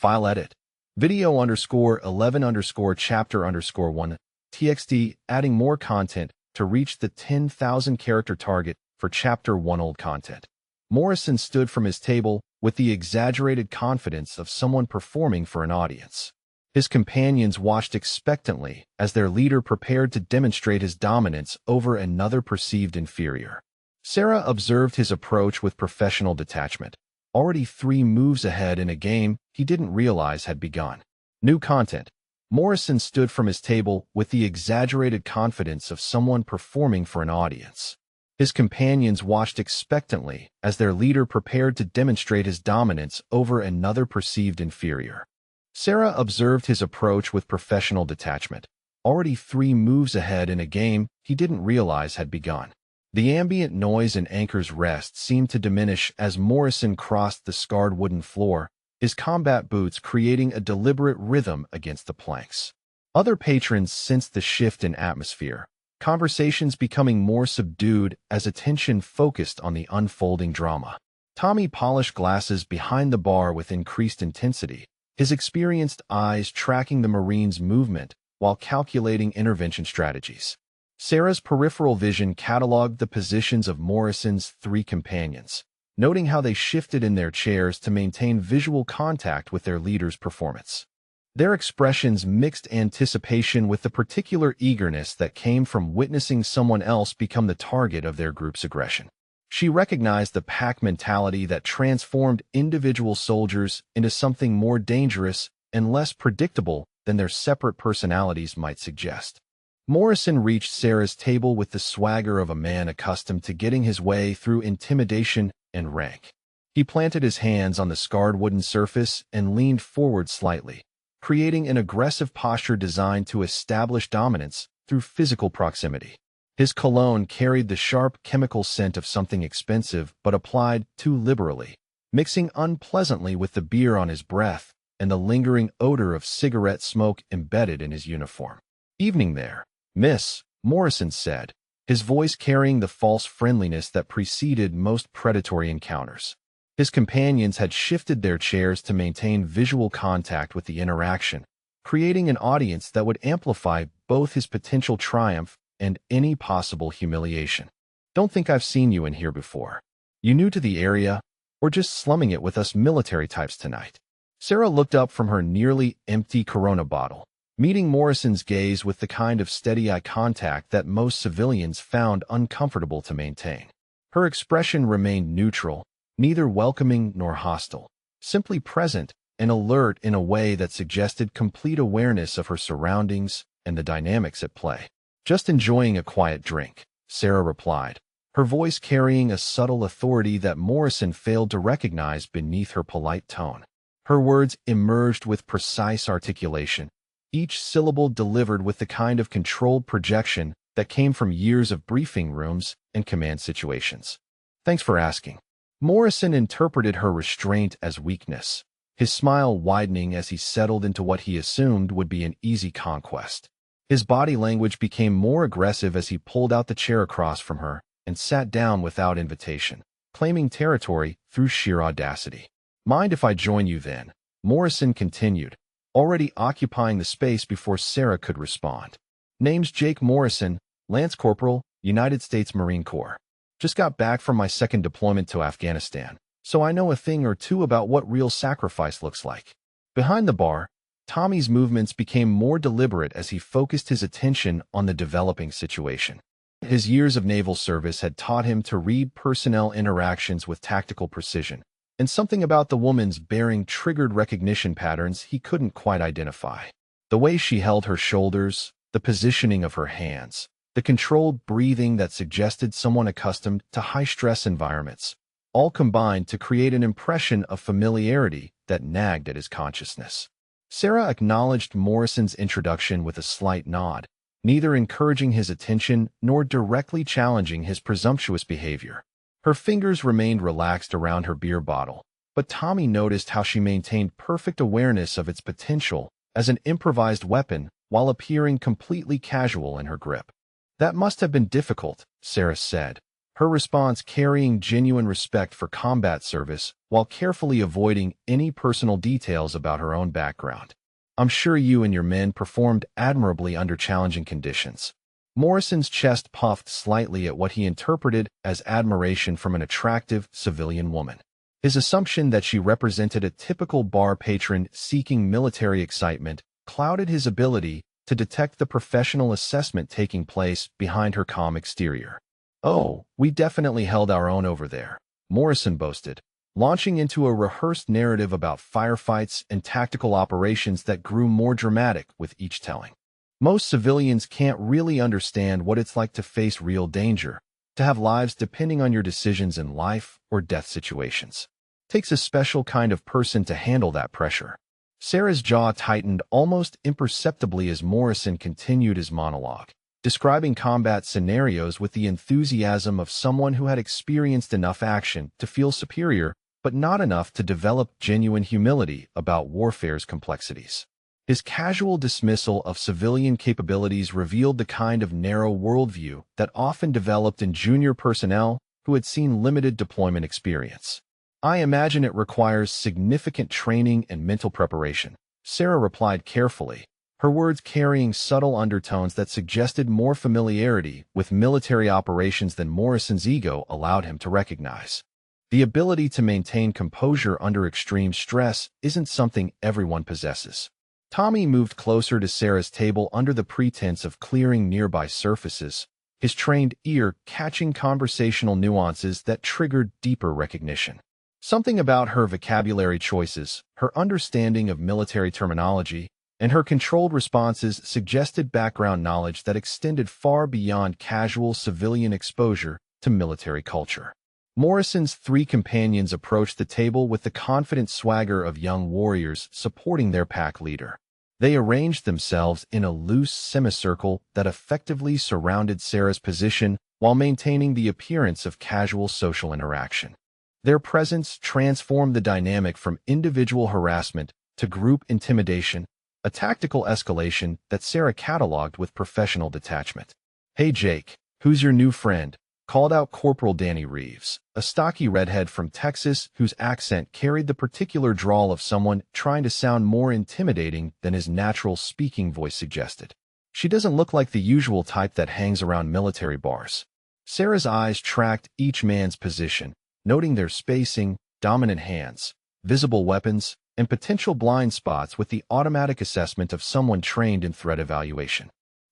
File edit. Video underscore 11 underscore chapter underscore 1 txt adding more content to reach the 10,000 character target for chapter 1 old content. Morrison stood from his table with the exaggerated confidence of someone performing for an audience. His companions watched expectantly as their leader prepared to demonstrate his dominance over another perceived inferior. Sarah observed his approach with professional detachment, already 3 moves ahead in a game he didn't realize had begun. New content. Morrison stood from his table with the exaggerated confidence of someone performing for an audience. His companions watched expectantly as their leader prepared to demonstrate his dominance over another perceived inferior. Sarah observed his approach with professional detachment, already 3 moves ahead in a game he didn't realize had begun. The ambient noise and anchor's rest seemed to diminish as Morrison crossed the scarred wooden floor, his combat boots creating a deliberate rhythm against the planks. Other patrons sensed the shift in atmosphere, conversations becoming more subdued as attention focused on the unfolding drama. Tommy polished glasses behind the bar with increased intensity, his experienced eyes tracking the Marine's movement while calculating intervention strategies. Sarah's peripheral vision cataloged the positions of Morrison's 3 companions, noting how they shifted in their chairs to maintain visual contact with their leader's performance. Their expressions mixed anticipation with the particular eagerness that came from witnessing someone else become the target of their group's aggression. She recognized the pack mentality that transformed individual soldiers into something more dangerous and less predictable than their separate personalities might suggest. Morrison reached Sarah's table with the swagger of a man accustomed to getting his way through intimidation and rank. He planted his hands on the scarred wooden surface and leaned forward slightly, creating an aggressive posture designed to establish dominance through physical proximity. His cologne carried the sharp chemical scent of something expensive but applied too liberally, mixing unpleasantly with the beer on his breath and the lingering odor of cigarette smoke embedded in his uniform. "Evening there, Miss," Morrison said, his voice carrying the false friendliness that preceded most predatory encounters. His companions had shifted their chairs to maintain visual contact with the interaction, creating an audience that would amplify both his potential triumph and any possible humiliation. "Don't think I've seen you in here before. You new to the area, or just slumming it with us military types tonight?" Sarah looked up from her nearly empty Corona bottle, meeting Morrison's gaze with the kind of steady eye contact that most civilians found uncomfortable to maintain. Her expression remained neutral, neither welcoming nor hostile, simply present and alert in a way that suggested complete awareness of her surroundings and the dynamics at play. "Just enjoying a quiet drink," Sarah replied, her voice carrying a subtle authority that Morrison failed to recognize beneath her polite tone. Her words emerged with precise articulation, each syllable delivered with the kind of controlled projection that came from years of briefing rooms and command situations. "Thanks for asking." Morrison interpreted her restraint as weakness, his smile widening as he settled into what he assumed would be an easy conquest. His body language became more aggressive as he pulled out the chair across from her and sat down without invitation, claiming territory through sheer audacity. "Mind if I join you then?" Morrison continued, already occupying the space before Sarah could respond. "Name's Jake Morrison, Lance Corporal, United States Marine Corps. Just got back from my 2nd deployment to Afghanistan, so I know a thing or two about what real sacrifice looks like." Behind the bar, Tommy's movements became more deliberate as he focused his attention on the developing situation. His years of naval service had taught him to read personnel interactions with tactical precision, and something about the woman's bearing triggered recognition patterns he couldn't quite identify. The way she held her shoulders, the positioning of her hands, the controlled breathing that suggested someone accustomed to high-stress environments, all combined to create an impression of familiarity that nagged at his consciousness. Sarah acknowledged Morrison's introduction with a slight nod, neither encouraging his attention nor directly challenging his presumptuous behavior. Her fingers remained relaxed around her beer bottle, but Tommy noticed how she maintained perfect awareness of its potential as an improvised weapon while appearing completely casual in her grip. "That must have been difficult," Sarah said, her response carrying genuine respect for combat service while carefully avoiding any personal details about her own background. I'm sure you and your men performed admirably under challenging conditions. Morrison's chest puffed slightly at what he interpreted as admiration from an attractive civilian woman. His assumption that she represented a typical bar patron seeking military excitement clouded his ability to detect the professional assessment taking place behind her calm exterior. "Oh, we definitely held our own over there," Morrison boasted, launching into a rehearsed narrative about firefights and tactical operations that grew more dramatic with each telling. Most civilians can't really understand what it's like to face real danger, to have lives depending on your decisions in life or death situations. It takes a special kind of person to handle that pressure. Sarah's jaw tightened almost imperceptibly as Morrison continued his monologue, describing combat scenarios with the enthusiasm of someone who had experienced enough action to feel superior, but not enough to develop genuine humility about warfare's complexities. His casual dismissal of civilian capabilities revealed the kind of narrow worldview that often developed in junior personnel who had seen limited deployment experience. "I imagine it requires significant training and mental preparation," Sarah replied carefully, her words carrying subtle undertones that suggested more familiarity with military operations than Morrison's ego allowed him to recognize. The ability to maintain composure under extreme stress isn't something everyone possesses. Tommy moved closer to Sarah's table under the pretense of clearing nearby surfaces, his trained ear catching conversational nuances that triggered deeper recognition. Something about her vocabulary choices, her understanding of military terminology, and her controlled responses suggested background knowledge that extended far beyond casual civilian exposure to military culture. Morrison's three companions approached the table with the confident swagger of young warriors supporting their pack leader. They arranged themselves in a loose semicircle that effectively surrounded Sarah's position while maintaining the appearance of casual social interaction. Their presence transformed the dynamic from individual harassment to group intimidation, a tactical escalation that Sarah cataloged with professional detachment. "Hey Jake, who's your new friend?" called out Corporal Danny Reeves, a stocky redhead from Texas whose accent carried the particular drawl of someone trying to sound more intimidating than his natural speaking voice suggested. "She doesn't look like the usual type that hangs around military bars." Sarah's eyes tracked each man's position, noting their spacing, dominant hands, visible weapons, and potential blind spots with the automatic assessment of someone trained in threat evaluation.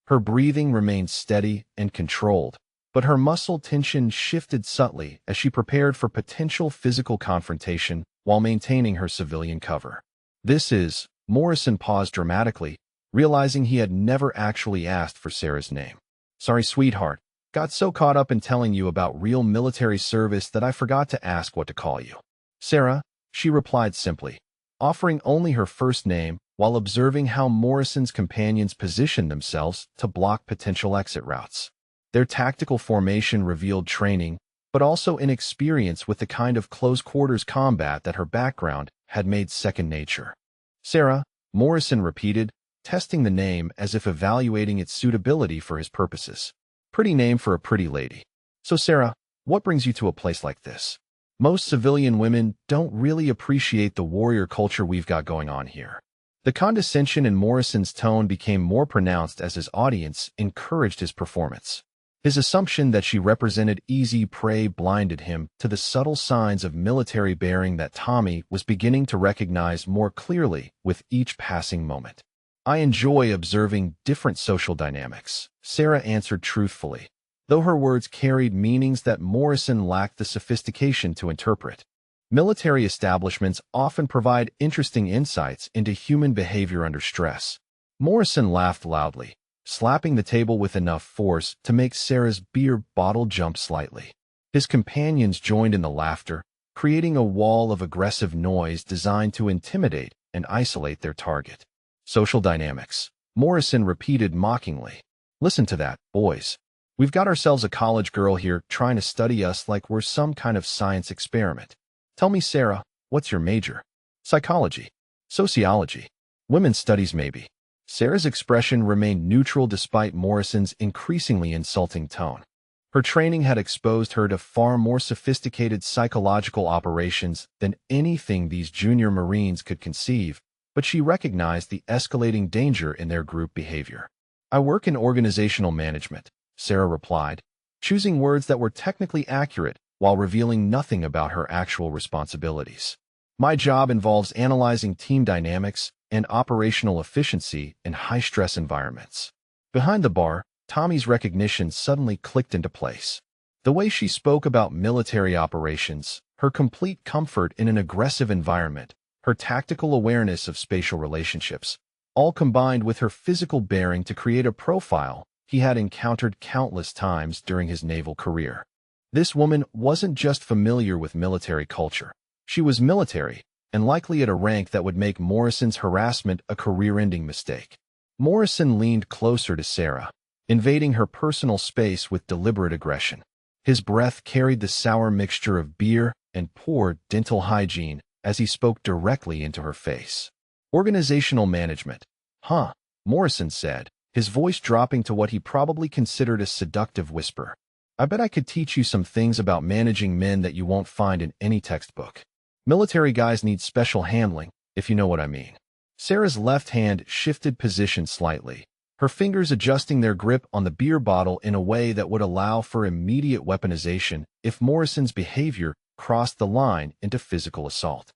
Her breathing remained steady and controlled, but her muscle tension shifted subtly as she prepared for potential physical confrontation while maintaining her civilian cover. Morrison paused dramatically, realizing he had never actually asked for Sarah's name. "Sorry, sweetheart. Got so caught up in telling you about real military service that I forgot to ask what to call you." "Sarah," she replied simply, offering only her first name while observing how Morrison's companions positioned themselves to block potential exit routes. Their tactical formation revealed training, but also inexperience with the kind of close-quarters combat that her background had made second nature. "Sarah," Morrison repeated, testing the name as if evaluating its suitability for his purposes. "Pretty name for a pretty lady. So Sarah, what brings you to a place like this? Most civilian women don't really appreciate the warrior culture we've got going on here." The condescension in Morrison's tone became more pronounced as his audience encouraged his performance. His assumption that she represented easy prey blinded him to the subtle signs of military bearing that Tommy was beginning to recognize more clearly with each passing moment. "I enjoy observing different social dynamics," Sarah answered truthfully, though her words carried meanings that Morrison lacked the sophistication to interpret. Military establishments often provide interesting insights into human behavior under stress. Morrison laughed loudly, slapping the table with enough force to make Sarah's beer bottle jump slightly. His companions joined in the laughter, creating a wall of aggressive noise designed to intimidate and isolate their target. "Social dynamics," Morrison repeated mockingly. "Listen to that, boys. We've got ourselves a college girl here trying to study us like we're some kind of science experiment. Tell me, Sarah, what's your major? Psychology? Sociology? Women's studies, maybe?" Sarah's expression remained neutral despite Morrison's increasingly insulting tone. Her training had exposed her to far more sophisticated psychological operations than anything these junior Marines could conceive, but she recognized the escalating danger in their group behavior. "I work in organizational management," Sarah replied, choosing words that were technically accurate while revealing nothing about her actual responsibilities. "My job involves analyzing team dynamics and operational efficiency in high-stress environments." Behind the bar, Tommy's recognition suddenly clicked into place. The way she spoke about military operations, her complete comfort in an aggressive environment, her tactical awareness of spatial relationships, all combined with her physical bearing to create a profile he had encountered countless times during his naval career. This woman wasn't just familiar with military culture. She was military, and likely at a rank that would make Morrison's harassment a career-ending mistake. Morrison leaned closer to Sarah, invading her personal space with deliberate aggression. His breath carried the sour mixture of beer and poor dental hygiene as he spoke directly into her face. "Organizational management, huh?" Morrison said, his voice dropping to what he probably considered a seductive whisper. "I bet I could teach you some things about managing men that you won't find in any textbook. Military guys need special handling, if you know what I mean." Sarah's left hand shifted position slightly, her fingers adjusting their grip on the beer bottle in a way that would allow for immediate weaponization if Morrison's behavior crossed the line into physical assault.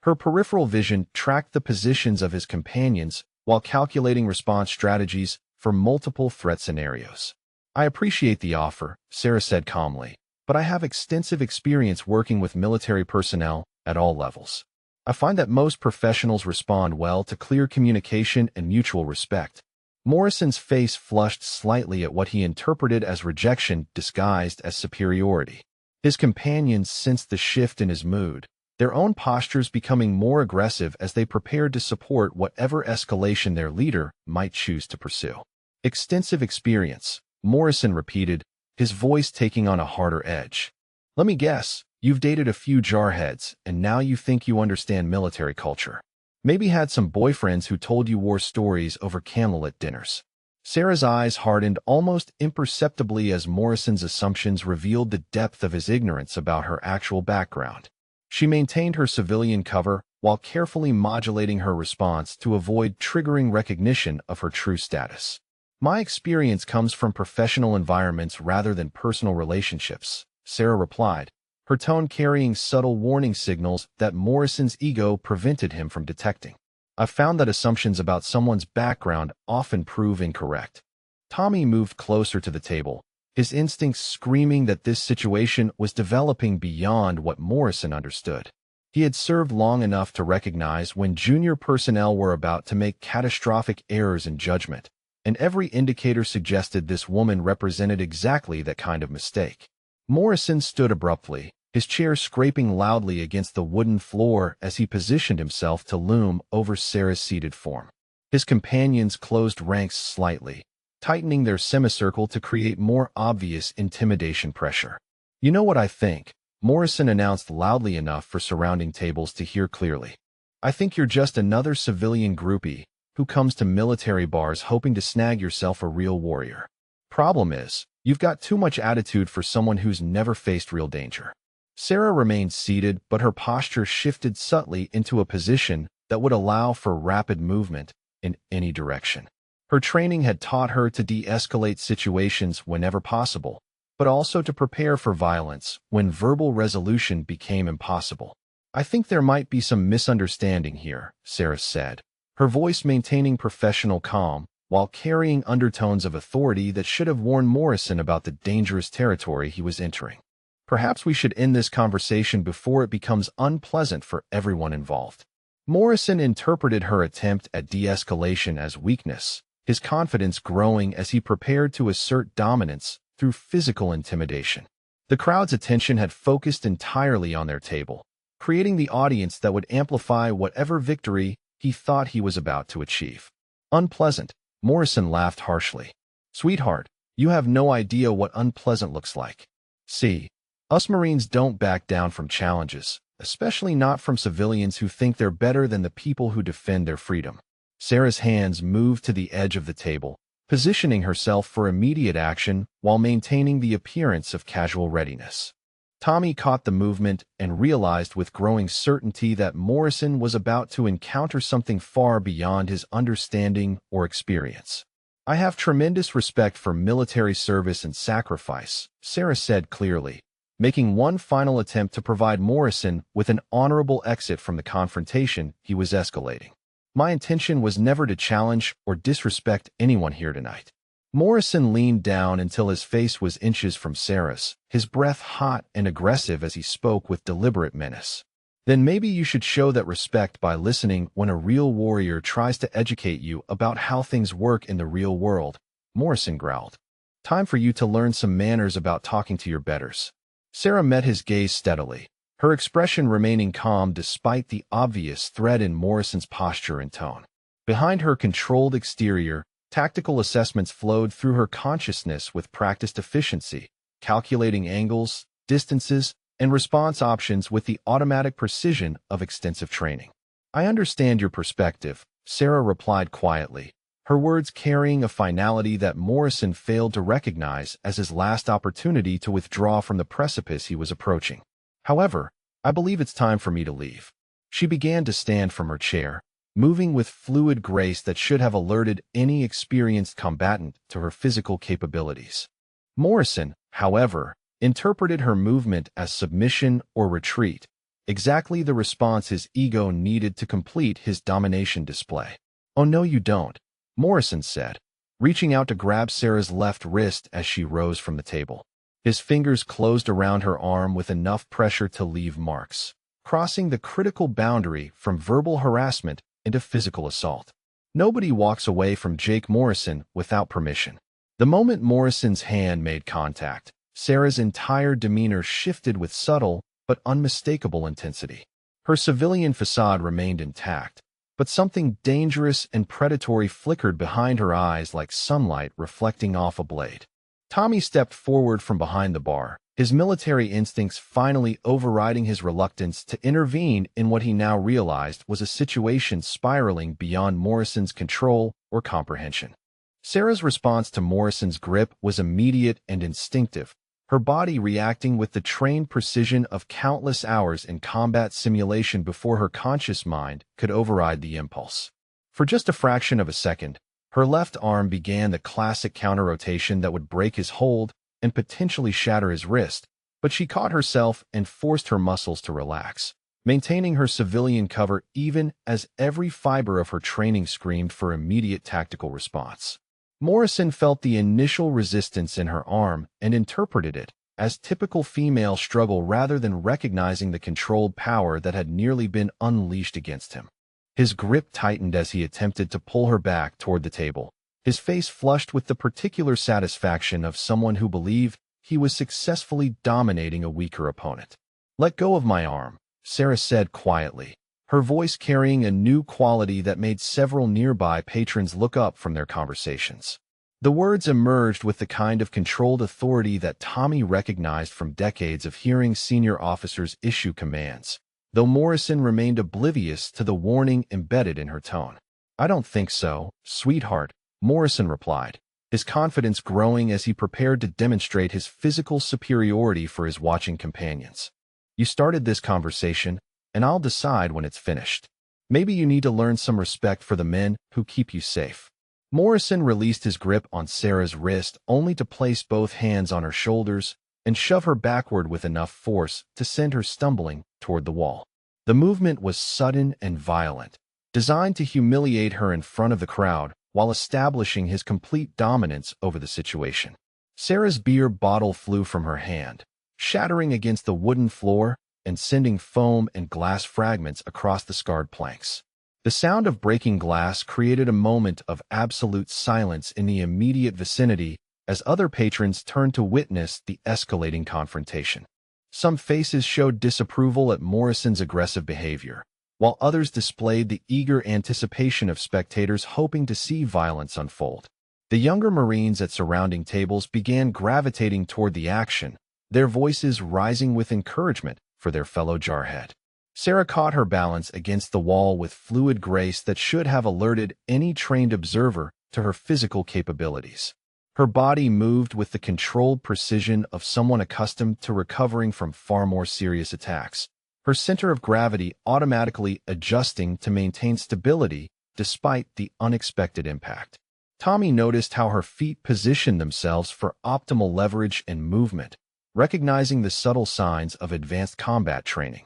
Her peripheral vision tracked the positions of his companions while calculating response strategies for multiple threat scenarios. "I appreciate the offer," Sarah said calmly, "but I have extensive experience working with military personnel at all levels. I find that most professionals respond well to clear communication and mutual respect." Morrison's face flushed slightly at what he interpreted as rejection disguised as superiority. His companions sensed the shift in his mood, their own postures becoming more aggressive as they prepared to support whatever escalation their leader might choose to pursue. "Extensive experience," Morrison repeated, his voice taking on a harder edge. "Let me guess, you've dated a few jarheads, and now you think you understand military culture. Maybe had some boyfriends who told you war stories over candlelit dinners." Sarah's eyes hardened almost imperceptibly as Morrison's assumptions revealed the depth of his ignorance about her actual background. She maintained her civilian cover while carefully modulating her response to avoid triggering recognition of her true status. "My experience comes from professional environments rather than personal relationships," Sarah replied, her tone carrying subtle warning signals that Morrison's ego prevented him from detecting. "I've found that assumptions about someone's background often prove incorrect." Tommy moved closer to the table, his instincts screaming that this situation was developing beyond what Morrison understood. He had served long enough to recognize when junior personnel were about to make catastrophic errors in judgment, and every indicator suggested this woman represented exactly that kind of mistake. Morrison stood abruptly, his chair scraping loudly against the wooden floor as he positioned himself to loom over Sarah's seated form. His companions closed ranks slightly, tightening their semicircle to create more obvious intimidation pressure. "You know what I think," Morrison announced loudly enough for surrounding tables to hear clearly. "I think you're just another civilian groupie who comes to military bars hoping to snag yourself a real warrior. Problem is, you've got too much attitude for someone who's never faced real danger." Sarah remained seated, but her posture shifted subtly into a position that would allow for rapid movement in any direction. Her training had taught her to de-escalate situations whenever possible, but also to prepare for violence when verbal resolution became impossible. "I think there might be some misunderstanding here," Sarah said, her voice maintaining professional calm while carrying undertones of authority that should have warned Morrison about the dangerous territory he was entering. "Perhaps we should end this conversation before it becomes unpleasant for everyone involved." Morrison interpreted her attempt at de-escalation as weakness, his confidence growing as he prepared to assert dominance through physical intimidation. The crowd's attention had focused entirely on their table, creating the audience that would amplify whatever victory he thought he was about to achieve. "Unpleasant," Morrison laughed harshly. "Sweetheart, you have no idea what unpleasant looks like. See, us Marines don't back down from challenges, especially not from civilians who think they're better than the people who defend their freedom." Sarah's hands moved to the edge of the table, positioning herself for immediate action while maintaining the appearance of casual readiness. Tommy caught the movement and realized with growing certainty that Morrison was about to encounter something far beyond his understanding or experience. "I have tremendous respect for military service and sacrifice," Sarah said clearly, making one final attempt to provide Morrison with an honorable exit from the confrontation he was escalating. "My intention was never to challenge or disrespect anyone here tonight." Morrison leaned down until his face was inches from Sarah's, his breath hot and aggressive as he spoke with deliberate menace. "Then maybe you should show that respect by listening when a real warrior tries to educate you about how things work in the real world," Morrison growled. "Time for you to learn some manners about talking to your betters." Sarah met his gaze steadily, her expression remaining calm despite the obvious threat in Morrison's posture and tone. Behind her controlled exterior, tactical assessments flowed through her consciousness with practiced efficiency, calculating angles, distances, and response options with the automatic precision of extensive training. "I understand your perspective," Sarah replied quietly, her words carrying a finality that Morrison failed to recognize as his last opportunity to withdraw from the precipice he was approaching. "However, I believe it's time for me to leave." She began to stand from her chair, moving with fluid grace that should have alerted any experienced combatant to her physical capabilities. Morrison, however, interpreted her movement as submission or retreat, exactly the response his ego needed to complete his domination display. "Oh no you don't," Morrison said, reaching out to grab Sarah's left wrist as she rose from the table. His fingers closed around her arm with enough pressure to leave marks, crossing the critical boundary from verbal harassment into physical assault. Nobody walks away from Jake Morrison without permission. The moment Morrison's hand made contact, Sarah's entire demeanor shifted with subtle but unmistakable intensity. Her civilian facade remained intact, but something dangerous and predatory flickered behind her eyes like sunlight reflecting off a blade. Tommy stepped forward from behind the bar, his military instincts finally overriding his reluctance to intervene in what he now realized was a situation spiraling beyond Morrison's control or comprehension. Sarah's response to Morrison's grip was immediate and instinctive, her body reacting with the trained precision of countless hours in combat simulation before her conscious mind could override the impulse. For just a fraction of a second, her left arm began the classic counter-rotation that would break his hold and potentially shatter his wrist, but she caught herself and forced her muscles to relax, maintaining her civilian cover even as every fiber of her training screamed for immediate tactical response. Morrison felt the initial resistance in her arm and interpreted it as typical female struggle rather than recognizing the controlled power that had nearly been unleashed against him. His grip tightened as he attempted to pull her back toward the table, his face flushed with the particular satisfaction of someone who believed he was successfully dominating a weaker opponent. "Let go of my arm," Sarah said quietly, her voice carrying a new quality that made several nearby patrons look up from their conversations. The words emerged with the kind of controlled authority that Tommy recognized from decades of hearing senior officers issue commands, though Morrison remained oblivious to the warning embedded in her tone. "I don't think so, sweetheart," Morrison replied, his confidence growing as he prepared to demonstrate his physical superiority for his watching companions. "You started this conversation, and I'll decide when it's finished. Maybe you need to learn some respect for the men who keep you safe." Morrison released his grip on Sarah's wrist only to place both hands on her shoulders and shove her backward with enough force to send her stumbling toward the wall. The movement was sudden and violent, designed to humiliate her in front of the crowd while establishing his complete dominance over the situation. Sarah's beer bottle flew from her hand, shattering against the wooden floor and sending foam and glass fragments across the scarred planks. The sound of breaking glass created a moment of absolute silence in the immediate vicinity as other patrons turned to witness the escalating confrontation. Some faces showed disapproval at Morrison's aggressive behavior, while others displayed the eager anticipation of spectators hoping to see violence unfold. The younger Marines at surrounding tables began gravitating toward the action, their voices rising with encouragement for their fellow jarhead. Sarah caught her balance against the wall with fluid grace that should have alerted any trained observer to her physical capabilities. Her body moved with the controlled precision of someone accustomed to recovering from far more serious attacks, her center of gravity automatically adjusting to maintain stability despite the unexpected impact. Tommy noticed how her feet positioned themselves for optimal leverage and movement, recognizing the subtle signs of advanced combat training.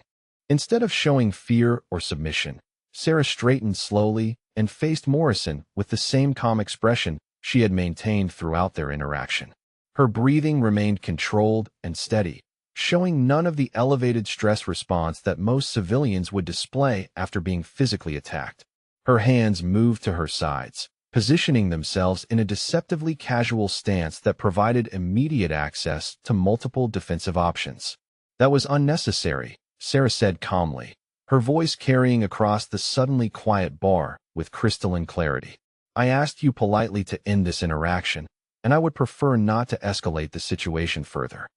Instead of showing fear or submission, Sarah straightened slowly and faced Morrison with the same calm expression she had maintained throughout their interaction. Her breathing remained controlled and steady, showing none of the elevated stress response that most civilians would display after being physically attacked. Her hands moved to her sides, positioning themselves in a deceptively casual stance that provided immediate access to multiple defensive options. "That was unnecessary," Sarah said calmly, her voice carrying across the suddenly quiet bar with crystalline clarity. "I asked you politely to end this interaction, and I would prefer not to escalate the situation further."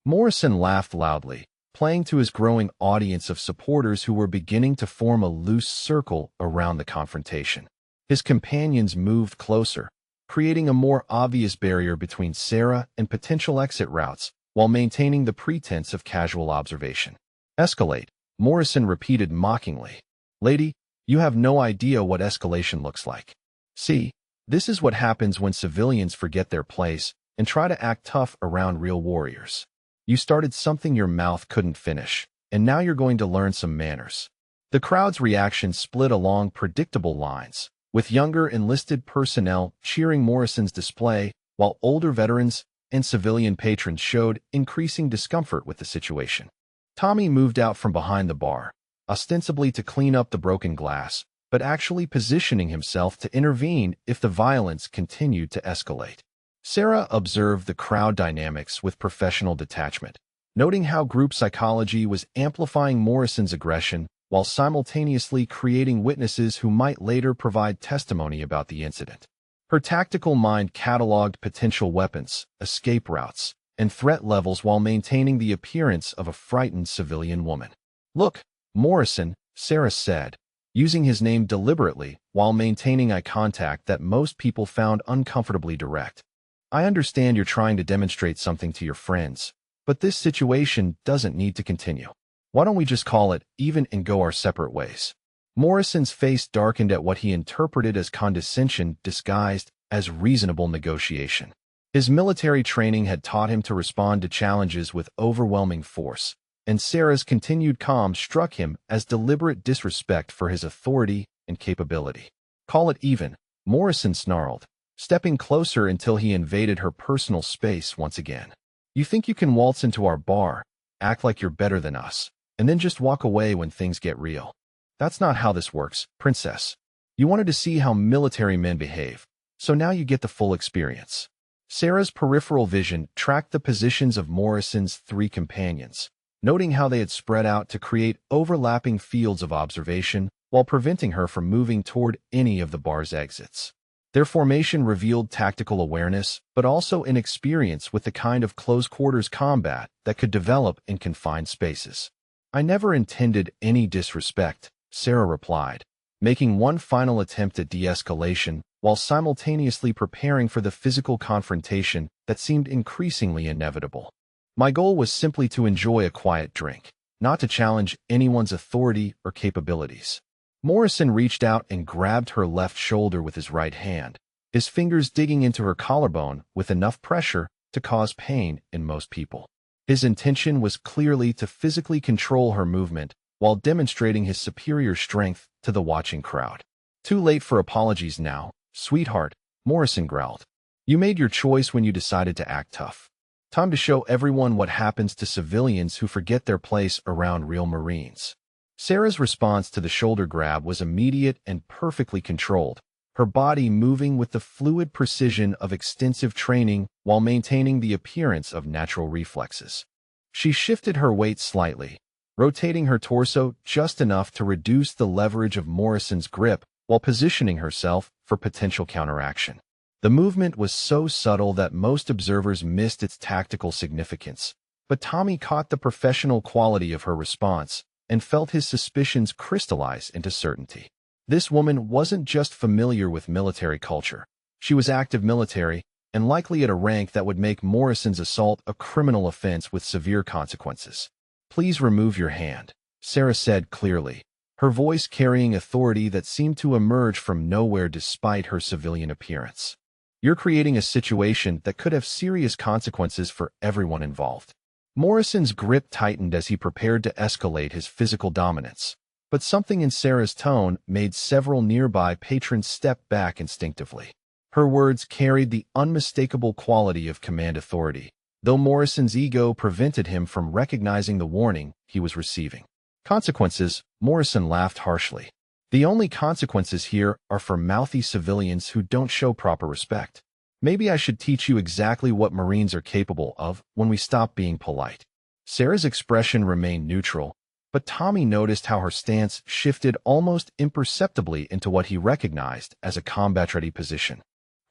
Morrison laughed loudly, playing to his growing audience of supporters who were beginning to form a loose circle around the confrontation. His companions moved closer, creating a more obvious barrier between Sarah and potential exit routes while maintaining the pretense of casual observation. "Escalate," Morrison repeated mockingly. "Lady, you have no idea what escalation looks like. See, this is what happens when civilians forget their place and try to act tough around real warriors. You started something your mouth couldn't finish, and now you're going to learn some manners." The crowd's reaction split along predictable lines, with younger enlisted personnel cheering Morrison's display, while older veterans and civilian patrons showed increasing discomfort with the situation. Tommy moved out from behind the bar, ostensibly to clean up the broken glass, but actually positioning himself to intervene if the violence continued to escalate. Sarah observed the crowd dynamics with professional detachment, noting how group psychology was amplifying Morrison's aggression while simultaneously creating witnesses who might later provide testimony about the incident. Her tactical mind cataloged potential weapons, escape routes, and threat levels while maintaining the appearance of a frightened civilian woman. "Look, Morrison," Sarah said, using his name deliberately while maintaining eye contact that most people found uncomfortably direct. "I understand you're trying to demonstrate something to your friends, but this situation doesn't need to continue. Why don't we just call it even and go our separate ways?" Morrison's face darkened at what he interpreted as condescension disguised as reasonable negotiation. His military training had taught him to respond to challenges with overwhelming force, and Sarah's continued calm struck him as deliberate disrespect for his authority and capability. "Call it even," Morrison snarled, stepping closer until he invaded her personal space once again. "You think you can waltz into our bar, act like you're better than us, and then just walk away when things get real? That's not how this works, princess. You wanted to see how military men behave, so now you get the full experience." Sarah's peripheral vision tracked the positions of Morrison's three companions, noting how they had spread out to create overlapping fields of observation while preventing her from moving toward any of the bar's exits. Their formation revealed tactical awareness, but also inexperience with the kind of close-quarters combat that could develop in confined spaces. "I never intended any disrespect," Sarah replied, making one final attempt at de-escalation while simultaneously preparing for the physical confrontation that seemed increasingly inevitable. "My goal was simply to enjoy a quiet drink, not to challenge anyone's authority or capabilities." Morrison reached out and grabbed her left shoulder with his right hand, his fingers digging into her collarbone with enough pressure to cause pain in most people. His intention was clearly to physically control her movement while demonstrating his superior strength to the watching crowd. "Too late for apologies now, sweetheart," Morrison growled. "You made your choice when you decided to act tough. Time to show everyone what happens to civilians who forget their place around real Marines." Sarah's response to the shoulder grab was immediate and perfectly controlled, her body moving with the fluid precision of extensive training while maintaining the appearance of natural reflexes. She shifted her weight slightly, rotating her torso just enough to reduce the leverage of Morrison's grip while positioning herself for potential counteraction. The movement was so subtle that most observers missed its tactical significance, but Tommy caught the professional quality of her response and felt his suspicions crystallize into certainty. This woman wasn't just familiar with military culture. She was active military, and likely at a rank that would make Morrison's assault a criminal offense with severe consequences. "Please remove your hand," Sarah said clearly, her voice carrying authority that seemed to emerge from nowhere despite her civilian appearance. "You're creating a situation that could have serious consequences for everyone involved." Morrison's grip tightened as he prepared to escalate his physical dominance, but something in Sarah's tone made several nearby patrons step back instinctively. Her words carried the unmistakable quality of command authority, though Morrison's ego prevented him from recognizing the warning he was receiving. "Consequences," Morrison laughed harshly. "The only consequences here are for mouthy civilians who don't show proper respect. Maybe I should teach you exactly what Marines are capable of when we stop being polite." Sarah's expression remained neutral, but Tommy noticed how her stance shifted almost imperceptibly into what he recognized as a combat-ready position.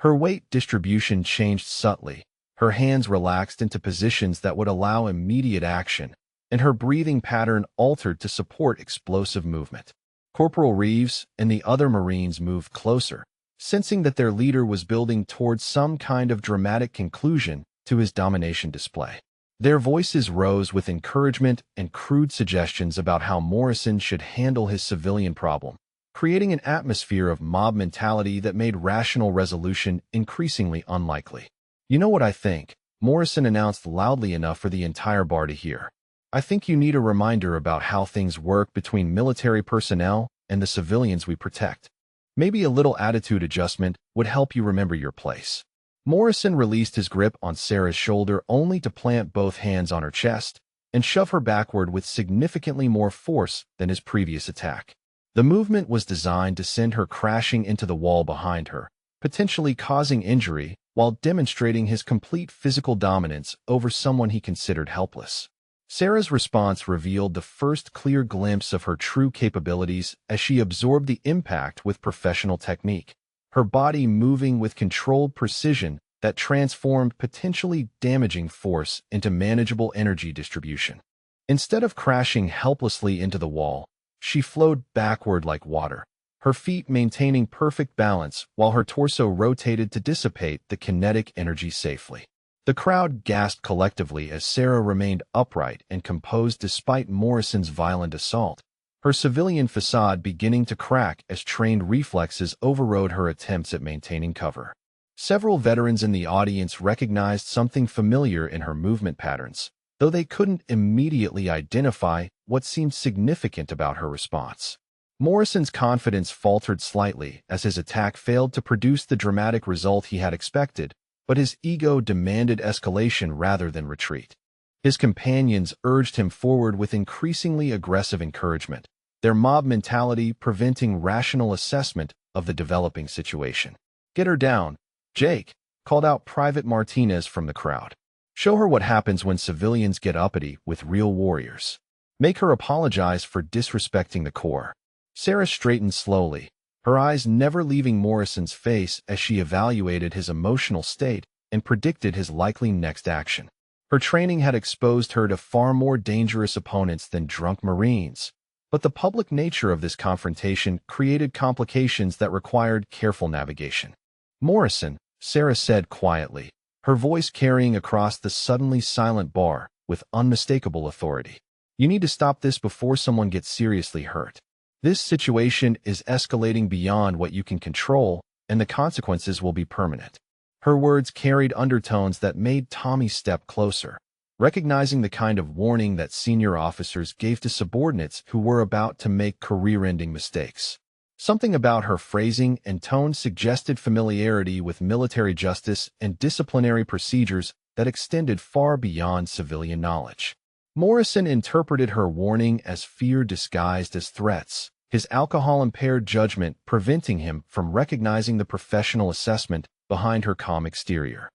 Her weight distribution changed subtly, her hands relaxed into positions that would allow immediate action, and her breathing pattern altered to support explosive movement. Corporal Reeves and the other Marines moved closer, sensing that their leader was building towards some kind of dramatic conclusion to his domination display. Their voices rose with encouragement and crude suggestions about how Morrison should handle his civilian problem, creating an atmosphere of mob mentality that made rational resolution increasingly unlikely. "You know what I think?" Morrison announced loudly enough for the entire bar to hear. "I think you need a reminder about how things work between military personnel and the civilians we protect. Maybe a little attitude adjustment would help you remember your place." Morrison released his grip on Sarah's shoulder only to plant both hands on her chest and shove her backward with significantly more force than his previous attack. The movement was designed to send her crashing into the wall behind her, potentially causing injury while demonstrating his complete physical dominance over someone he considered helpless. Sarah's response revealed the first clear glimpse of her true capabilities as she absorbed the impact with professional technique, her body moving with controlled precision that transformed potentially damaging force into manageable energy distribution. Instead of crashing helplessly into the wall, she flowed backward like water, her feet maintaining perfect balance while her torso rotated to dissipate the kinetic energy safely. The crowd gasped collectively as Sarah remained upright and composed despite Morrison's violent assault, her civilian facade beginning to crack as trained reflexes overrode her attempts at maintaining cover. Several veterans in the audience recognized something familiar in her movement patterns, though they couldn't immediately identify what seemed significant about her response. Morrison's confidence faltered slightly as his attack failed to produce the dramatic result he had expected, but his ego demanded escalation rather than retreat. His companions urged him forward with increasingly aggressive encouragement, their mob mentality preventing rational assessment of the developing situation. "Get her down, Jake," called out Private Martinez from the crowd. "Show her what happens when civilians get uppity with real warriors. Make her apologize for disrespecting the Corps." Sarah straightened slowly, her eyes never leaving Morrison's face as she evaluated his emotional state and predicted his likely next action. Her training had exposed her to far more dangerous opponents than drunk Marines, but the public nature of this confrontation created complications that required careful navigation. "Morrison," Sarah said quietly, her voice carrying across the suddenly silent bar with unmistakable authority. "You need to stop this before someone gets seriously hurt. This situation is escalating beyond what you can control, and the consequences will be permanent." Her words carried undertones that made Tommy step closer, recognizing the kind of warning that senior officers gave to subordinates who were about to make career-ending mistakes. Something about her phrasing and tone suggested familiarity with military justice and disciplinary procedures that extended far beyond civilian knowledge. Morrison interpreted her warning as fear disguised as threats, his alcohol-impaired judgment preventing him from recognizing the professional assessment behind her calm exterior.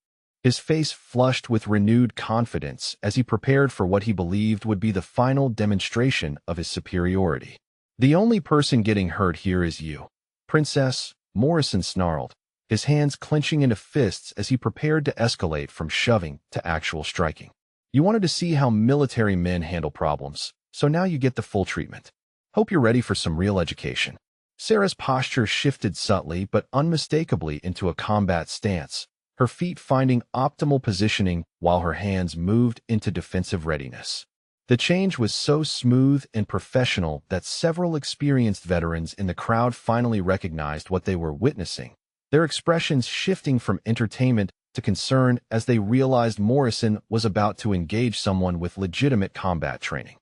His face flushed with renewed confidence as he prepared for what he believed would be the final demonstration of his superiority. "The only person getting hurt here is you, Princess," Morrison snarled, his hands clenching into fists as he prepared to escalate from shoving to actual striking. "You wanted to see how military men handle problems, so now you get the full treatment. Hope you're ready for some real education." Sarah's posture shifted subtly but unmistakably into a combat stance, her feet finding optimal positioning while her hands moved into defensive readiness. The change was so smooth and professional that several experienced veterans in the crowd finally recognized what they were witnessing, their expressions shifting from entertainment to concern as they realized Morrison was about to engage someone with legitimate combat training.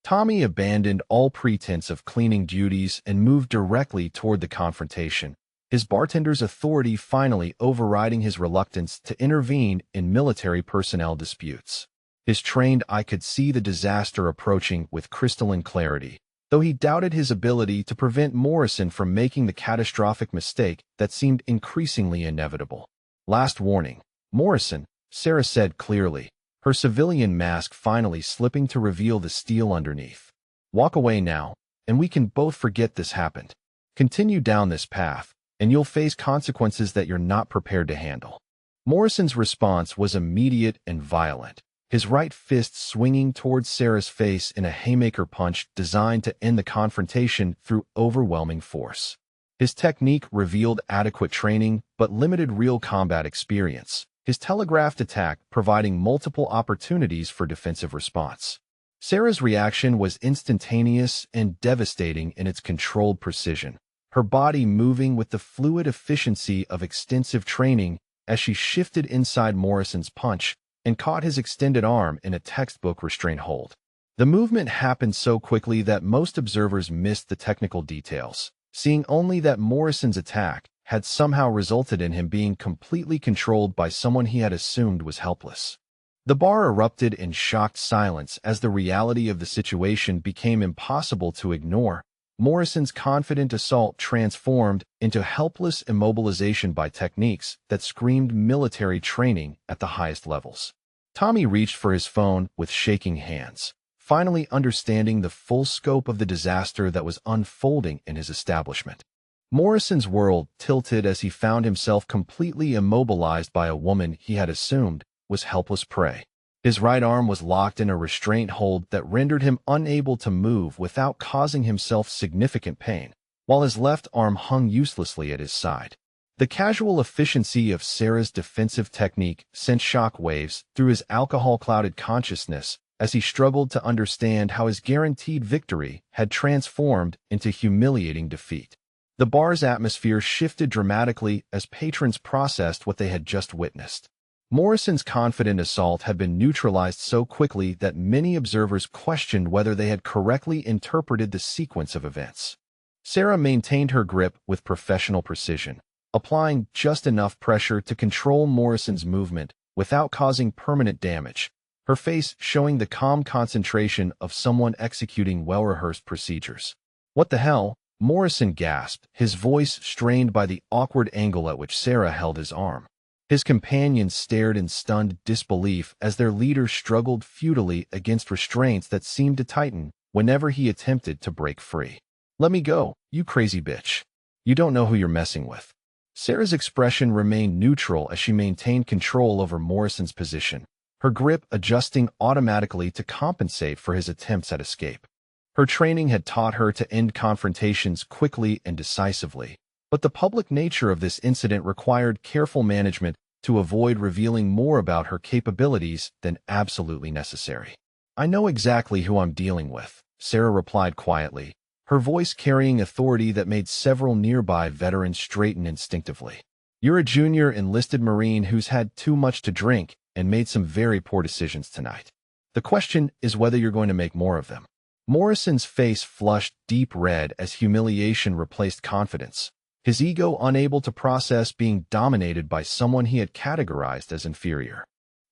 Tommy abandoned all pretense of cleaning duties and moved directly toward the confrontation, his bartender's authority finally overriding his reluctance to intervene in military personnel disputes. His trained eye could see the disaster approaching with crystalline clarity, though he doubted his ability to prevent Morrison from making the catastrophic mistake that seemed increasingly inevitable. "Last warning, Morrison," Sarah said clearly, her civilian mask finally slipping to reveal the steel underneath. "Walk away now, and we can both forget this happened. Continue down this path, and you'll face consequences that you're not prepared to handle." Morrison's response was immediate and violent, his right fist swinging towards Sarah's face in a haymaker punch designed to end the confrontation through overwhelming force. His technique revealed adequate training but limited real combat experience, his telegraphed attack providing multiple opportunities for defensive response. Sarah's reaction was instantaneous and devastating in its controlled precision, her body moving with the fluid efficiency of extensive training as she shifted inside Morrison's punch and caught his extended arm in a textbook restraint hold. The movement happened so quickly that most observers missed the technical details, seeing only that Morrison's attack had somehow resulted in him being completely controlled by someone he had assumed was helpless. The bar erupted in shocked silence as the reality of the situation became impossible to ignore. Morrison's confident assault transformed into helpless immobilization by techniques that screamed military training at the highest levels. Tommy reached for his phone with shaking hands, finally understanding the full scope of the disaster that was unfolding in his establishment. Morrison's world tilted as he found himself completely immobilized by a woman he had assumed was helpless prey. His right arm was locked in a restraint hold that rendered him unable to move without causing himself significant pain, while his left arm hung uselessly at his side. The casual efficiency of Sarah's defensive technique sent shock waves through his alcohol-clouded consciousness as he struggled to understand how his guaranteed victory had transformed into humiliating defeat. The bar's atmosphere shifted dramatically as patrons processed what they had just witnessed. Morrison's confident assault had been neutralized so quickly that many observers questioned whether they had correctly interpreted the sequence of events. Sarah maintained her grip with professional precision, applying just enough pressure to control Morrison's movement without causing permanent damage, her face showing the calm concentration of someone executing well-rehearsed procedures. "What the hell?" Morrison gasped, his voice strained by the awkward angle at which Sarah held his arm. His companions stared in stunned disbelief as their leader struggled futilely against restraints that seemed to tighten whenever he attempted to break free. "Let me go, you crazy bitch. You don't know who you're messing with." Sarah's expression remained neutral as she maintained control over Morrison's position, her grip adjusting automatically to compensate for his attempts at escape. Her training had taught her to end confrontations quickly and decisively, but the public nature of this incident required careful management to avoid revealing more about her capabilities than absolutely necessary. "I know exactly who I'm dealing with," Sarah replied quietly, her voice carrying authority that made several nearby veterans straighten instinctively. "You're a junior enlisted Marine who's had too much to drink and made some very poor decisions tonight. The question is whether you're going to make more of them." Morrison's face flushed deep red as humiliation replaced confidence, his ego unable to process being dominated by someone he had categorized as inferior.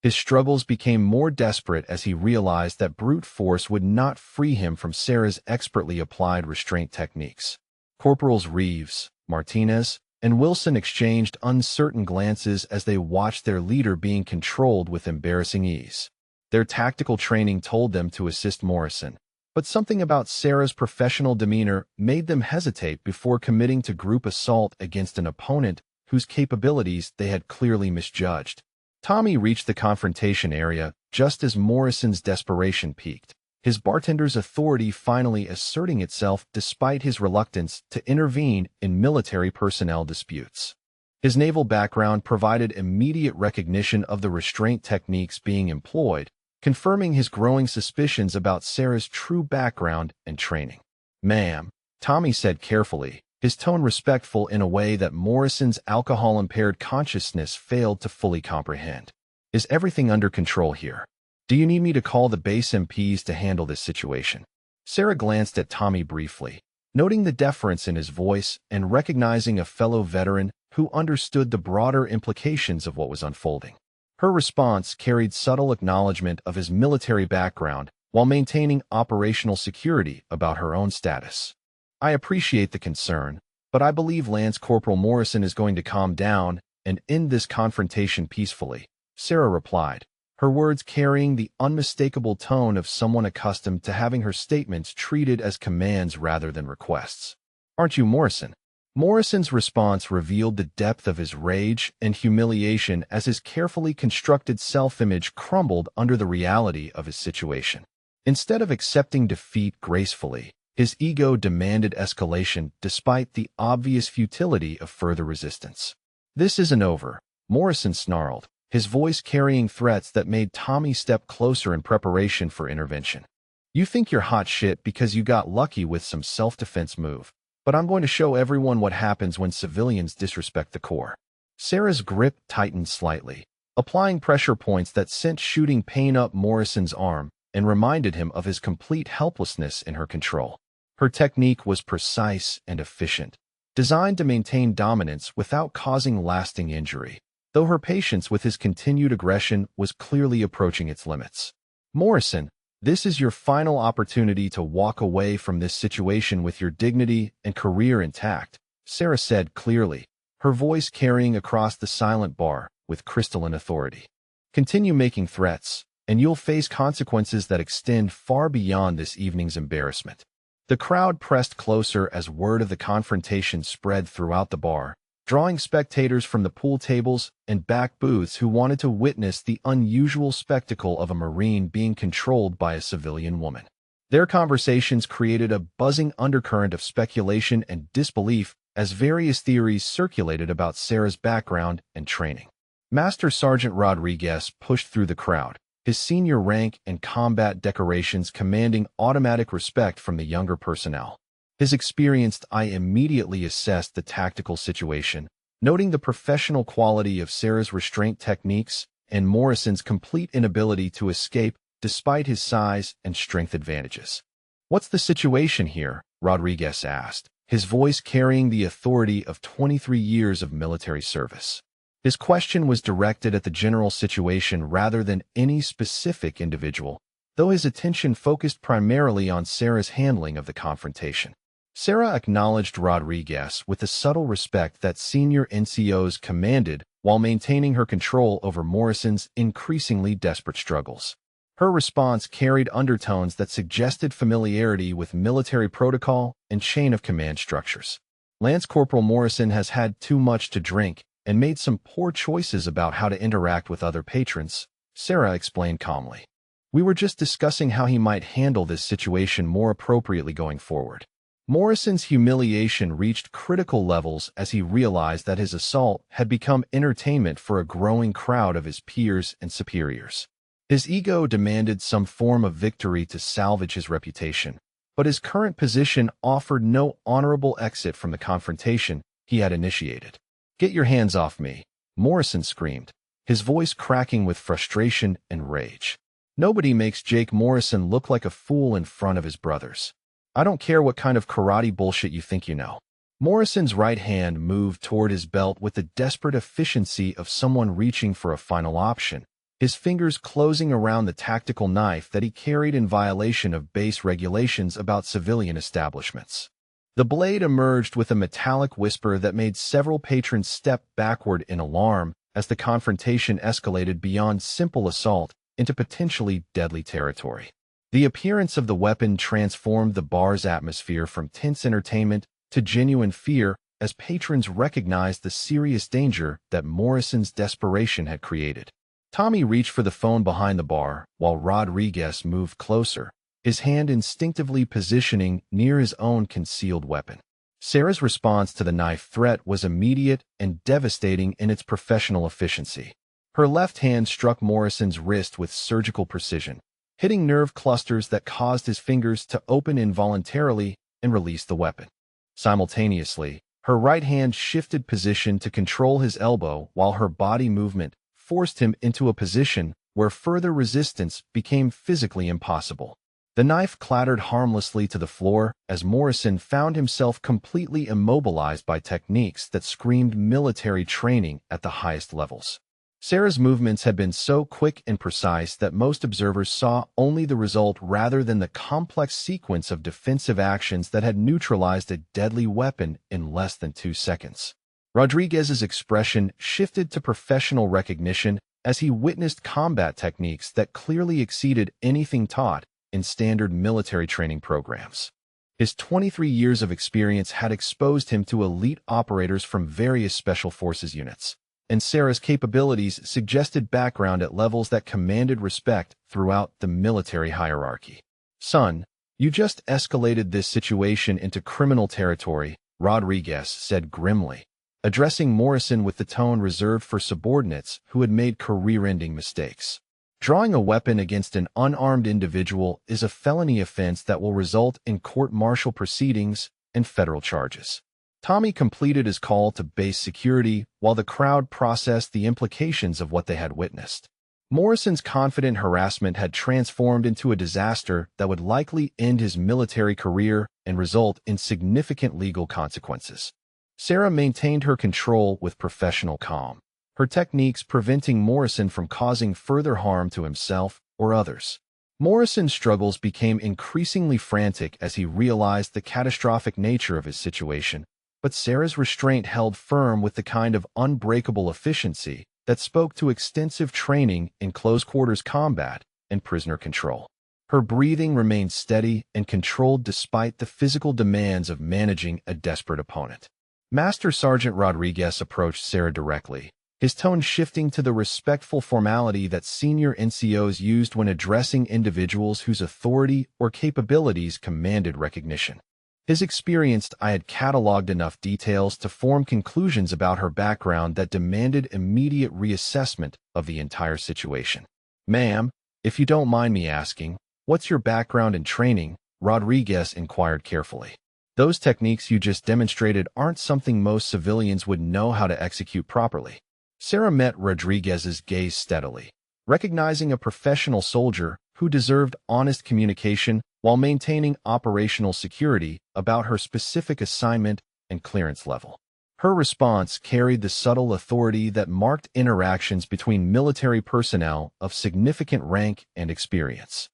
His struggles became more desperate as he realized that brute force would not free him from Sarah's expertly applied restraint techniques. Corporals Reeves, Martinez, and Wilson exchanged uncertain glances as they watched their leader being controlled with embarrassing ease. Their tactical training told them to assist Morrison, but something about Sarah's professional demeanor made them hesitate before committing to group assault against an opponent whose capabilities they had clearly misjudged. Tommy reached the confrontation area just as Morrison's desperation peaked, his bartender's authority finally asserting itself despite his reluctance to intervene in military personnel disputes. His naval background provided immediate recognition of the restraint techniques being employed, confirming his growing suspicions about Sarah's true background and training. "Ma'am," Tommy said carefully, his tone respectful in a way that Morrison's alcohol-impaired consciousness failed to fully comprehend. "Is everything under control here? Do you need me to call the base MPs to handle this situation?" Sarah glanced at Tommy briefly, noting the deference in his voice and recognizing a fellow veteran who understood the broader implications of what was unfolding. Her response carried subtle acknowledgement of his military background while maintaining operational security about her own status. "I appreciate the concern, but I believe Lance Corporal Morrison is going to calm down and end this confrontation peacefully," Sarah replied, her words carrying the unmistakable tone of someone accustomed to having her statements treated as commands rather than requests. "Aren't you Morrison?" Morrison's response revealed the depth of his rage and humiliation as his carefully constructed self-image crumbled under the reality of his situation. Instead of accepting defeat gracefully, his ego demanded escalation despite the obvious futility of further resistance. "This isn't over," Morrison snarled, his voice carrying threats that made Tommy step closer in preparation for intervention. "You think you're hot shit because you got lucky with some self-defense move, but I'm going to show everyone what happens when civilians disrespect the Corps." Sarah's grip tightened slightly, applying pressure points that sent shooting pain up Morrison's arm and reminded him of his complete helplessness in her control. Her technique was precise and efficient, designed to maintain dominance without causing lasting injury, though her patience with his continued aggression was clearly approaching its limits. "Morrison, this is your final opportunity to walk away from this situation with your dignity and career intact," Sarah said clearly, her voice carrying across the silent bar with crystalline authority. "Continue making threats, and you'll face consequences that extend far beyond this evening's embarrassment." The crowd pressed closer as word of the confrontation spread throughout the bar, drawing spectators from the pool tables and back booths who wanted to witness the unusual spectacle of a Marine being controlled by a civilian woman. Their conversations created a buzzing undercurrent of speculation and disbelief as various theories circulated about Sarah's background and training. Master Sergeant Rodriguez pushed through the crowd, his senior rank and combat decorations commanding automatic respect from the younger personnel. His experienced eye immediately assessed the tactical situation, noting the professional quality of Sarah's restraint techniques and Morrison's complete inability to escape despite his size and strength advantages. "What's the situation here?" Rodriguez asked, his voice carrying the authority of 23 years of military service. His question was directed at the general situation rather than any specific individual, though his attention focused primarily on Sarah's handling of the confrontation. Sarah acknowledged Rodriguez with the subtle respect that senior NCOs commanded while maintaining her control over Morrison's increasingly desperate struggles. Her response carried undertones that suggested familiarity with military protocol and chain of command structures. "Lance Corporal Morrison has had too much to drink and made some poor choices about how to interact with other patrons," Sarah explained calmly. "We were just discussing how he might handle this situation more appropriately going forward." Morrison's humiliation reached critical levels as he realized that his assault had become entertainment for a growing crowd of his peers and superiors. His ego demanded some form of victory to salvage his reputation, but his current position offered no honorable exit from the confrontation he had initiated. "Get your hands off me," Morrison screamed, his voice cracking with frustration and rage. "Nobody makes Jake Morrison look like a fool in front of his brothers. I don't care what kind of karate bullshit you think you know." Morrison's right hand moved toward his belt with the desperate efficiency of someone reaching for a final option, his fingers closing around the tactical knife that he carried in violation of base regulations about civilian establishments. The blade emerged with a metallic whisper that made several patrons step backward in alarm as the confrontation escalated beyond simple assault into potentially deadly territory. The appearance of the weapon transformed the bar's atmosphere from tense entertainment to genuine fear as patrons recognized the serious danger that Morrison's desperation had created. Tommy reached for the phone behind the bar while Rodriguez moved closer, his hand instinctively positioning near his own concealed weapon. Sarah's response to the knife threat was immediate and devastating in its professional efficiency. Her left hand struck Morrison's wrist with surgical precision, hitting nerve clusters that caused his fingers to open involuntarily and release the weapon. Simultaneously, her right hand shifted position to control his elbow while her body movement forced him into a position where further resistance became physically impossible. The knife clattered harmlessly to the floor as Morrison found himself completely immobilized by techniques that screamed military training at the highest levels. Sarah's movements had been so quick and precise that most observers saw only the result rather than the complex sequence of defensive actions that had neutralized a deadly weapon in less than 2 seconds. Rodriguez's expression shifted to professional recognition as he witnessed combat techniques that clearly exceeded anything taught in standard military training programs. His 23 years of experience had exposed him to elite operators from various special forces units, and Sarah's capabilities suggested background at levels that commanded respect throughout the military hierarchy. "Son, you just escalated this situation into criminal territory," Rodriguez said grimly, addressing Morrison with the tone reserved for subordinates who had made career-ending mistakes. Drawing a weapon against an unarmed individual is a felony offense that will result in court-martial proceedings and federal charges. Tommy completed his call to base security while the crowd processed the implications of what they had witnessed. Morrison's confident harassment had transformed into a disaster that would likely end his military career and result in significant legal consequences. Sarah maintained her control with professional calm, her techniques preventing Morrison from causing further harm to himself or others. Morrison's struggles became increasingly frantic as he realized the catastrophic nature of his situation, but Sarah's restraint held firm with the kind of unbreakable efficiency that spoke to extensive training in close-quarters combat and prisoner control. Her breathing remained steady and controlled despite the physical demands of managing a desperate opponent. Master Sergeant Rodriguez approached Sarah directly, his tone shifting to the respectful formality that senior NCOs used when addressing individuals whose authority or capabilities commanded recognition. His experienced eye had cataloged enough details to form conclusions about her background that demanded immediate reassessment of the entire situation. "Ma'am, if you don't mind me asking, what's your background and training?" Rodriguez inquired carefully. "Those techniques you just demonstrated aren't something most civilians would know how to execute properly." Sarah met Rodriguez's gaze steadily, recognizing a professional soldier who deserved honest communication while maintaining operational security about her specific assignment and clearance level. Her response carried the subtle authority that marked interactions between military personnel of significant rank and experience.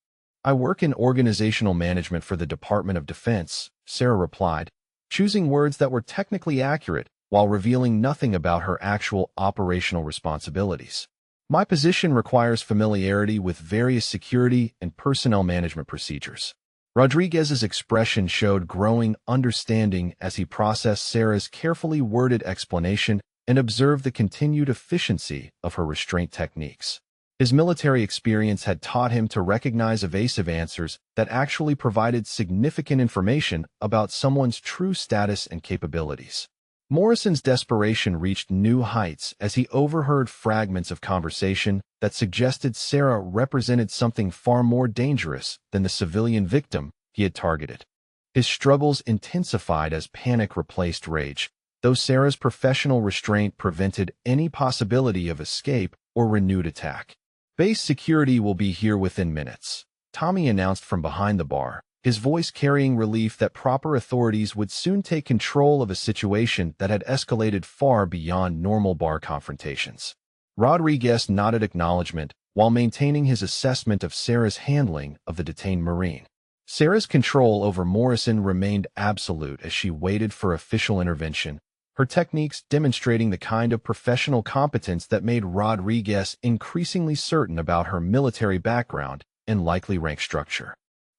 "I work in organizational management for the Department of Defense," Sarah replied, choosing words that were technically accurate while revealing nothing about her actual operational responsibilities. "My position requires familiarity with various security and personnel management procedures." Rodriguez's expression showed growing understanding as he processed Sarah's carefully worded explanation and observed the continued efficiency of her restraint techniques. His military experience had taught him to recognize evasive answers that actually provided significant information about someone's true status and capabilities. Morrison's desperation reached new heights as he overheard fragments of conversation that suggested Sarah represented something far more dangerous than the civilian victim he had targeted. His struggles intensified as panic replaced rage, though Sarah's professional restraint prevented any possibility of escape or renewed attack. "Base security will be here within minutes," Tommy announced from behind the bar, his voice carrying relief that proper authorities would soon take control of a situation that had escalated far beyond normal bar confrontations. Rodriguez nodded acknowledgement while maintaining his assessment of Sarah's handling of the detained Marine. Sarah's control over Morrison remained absolute as she waited for official intervention, her techniques demonstrating the kind of professional competence that made Rodriguez increasingly certain about her military background and likely rank structure.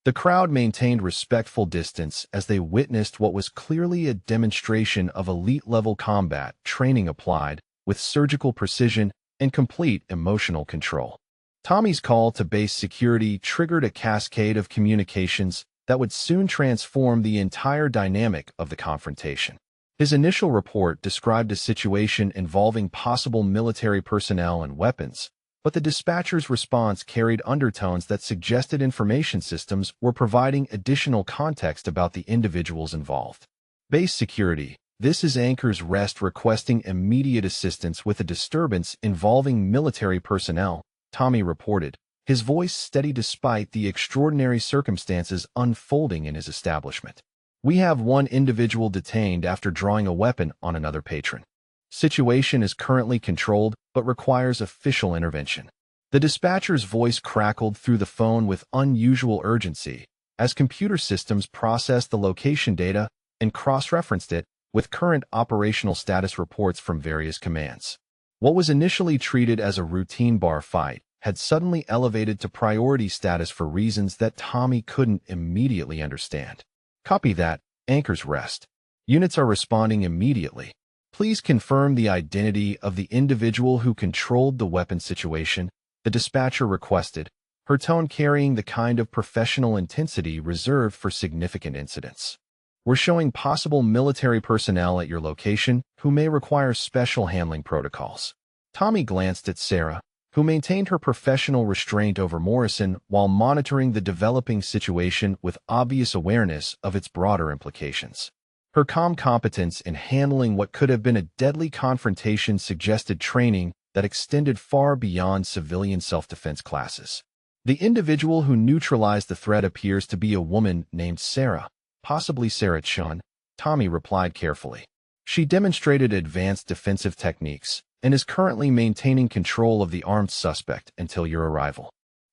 The crowd maintained respectful distance as they witnessed what was clearly a demonstration of elite-level combat training applied with surgical precision and complete emotional control. Tommy's call to base security triggered a cascade of communications that would soon transform the entire dynamic of the confrontation. His initial report described a situation involving possible military personnel and weapons, but the dispatcher's response carried undertones that suggested information systems were providing additional context about the individuals involved. Base security. This is Anchor's Rest requesting immediate assistance with a disturbance involving military personnel, Tommy reported, his voice steady despite the extraordinary circumstances unfolding in his establishment. We have one individual detained after drawing a weapon on another patron. Situation is currently controlled but requires official intervention. The dispatcher's voice crackled through the phone with unusual urgency as computer systems processed the location data and cross-referenced it with current operational status reports from various commands. What was initially treated as a routine bar fight had suddenly elevated to priority status for reasons that Tommy couldn't immediately understand. Copy that, Anchor's Rest. Units are responding immediately. Please confirm the identity of the individual who controlled the weapon situation, the dispatcher requested, her tone carrying the kind of professional intensity reserved for significant incidents. We're showing possible military personnel at your location who may require special handling protocols. Tommy glanced at Sarah, who maintained her professional restraint over Morrison while monitoring the developing situation with obvious awareness of its broader implications. Her calm competence in handling what could have been a deadly confrontation suggested training that extended far beyond civilian self-defense classes. The individual who neutralized the threat appears to be a woman named Sarah, possibly Sarah Chun, Tommy replied carefully. She demonstrated advanced defensive techniques and is currently maintaining control of the armed suspect until your arrival.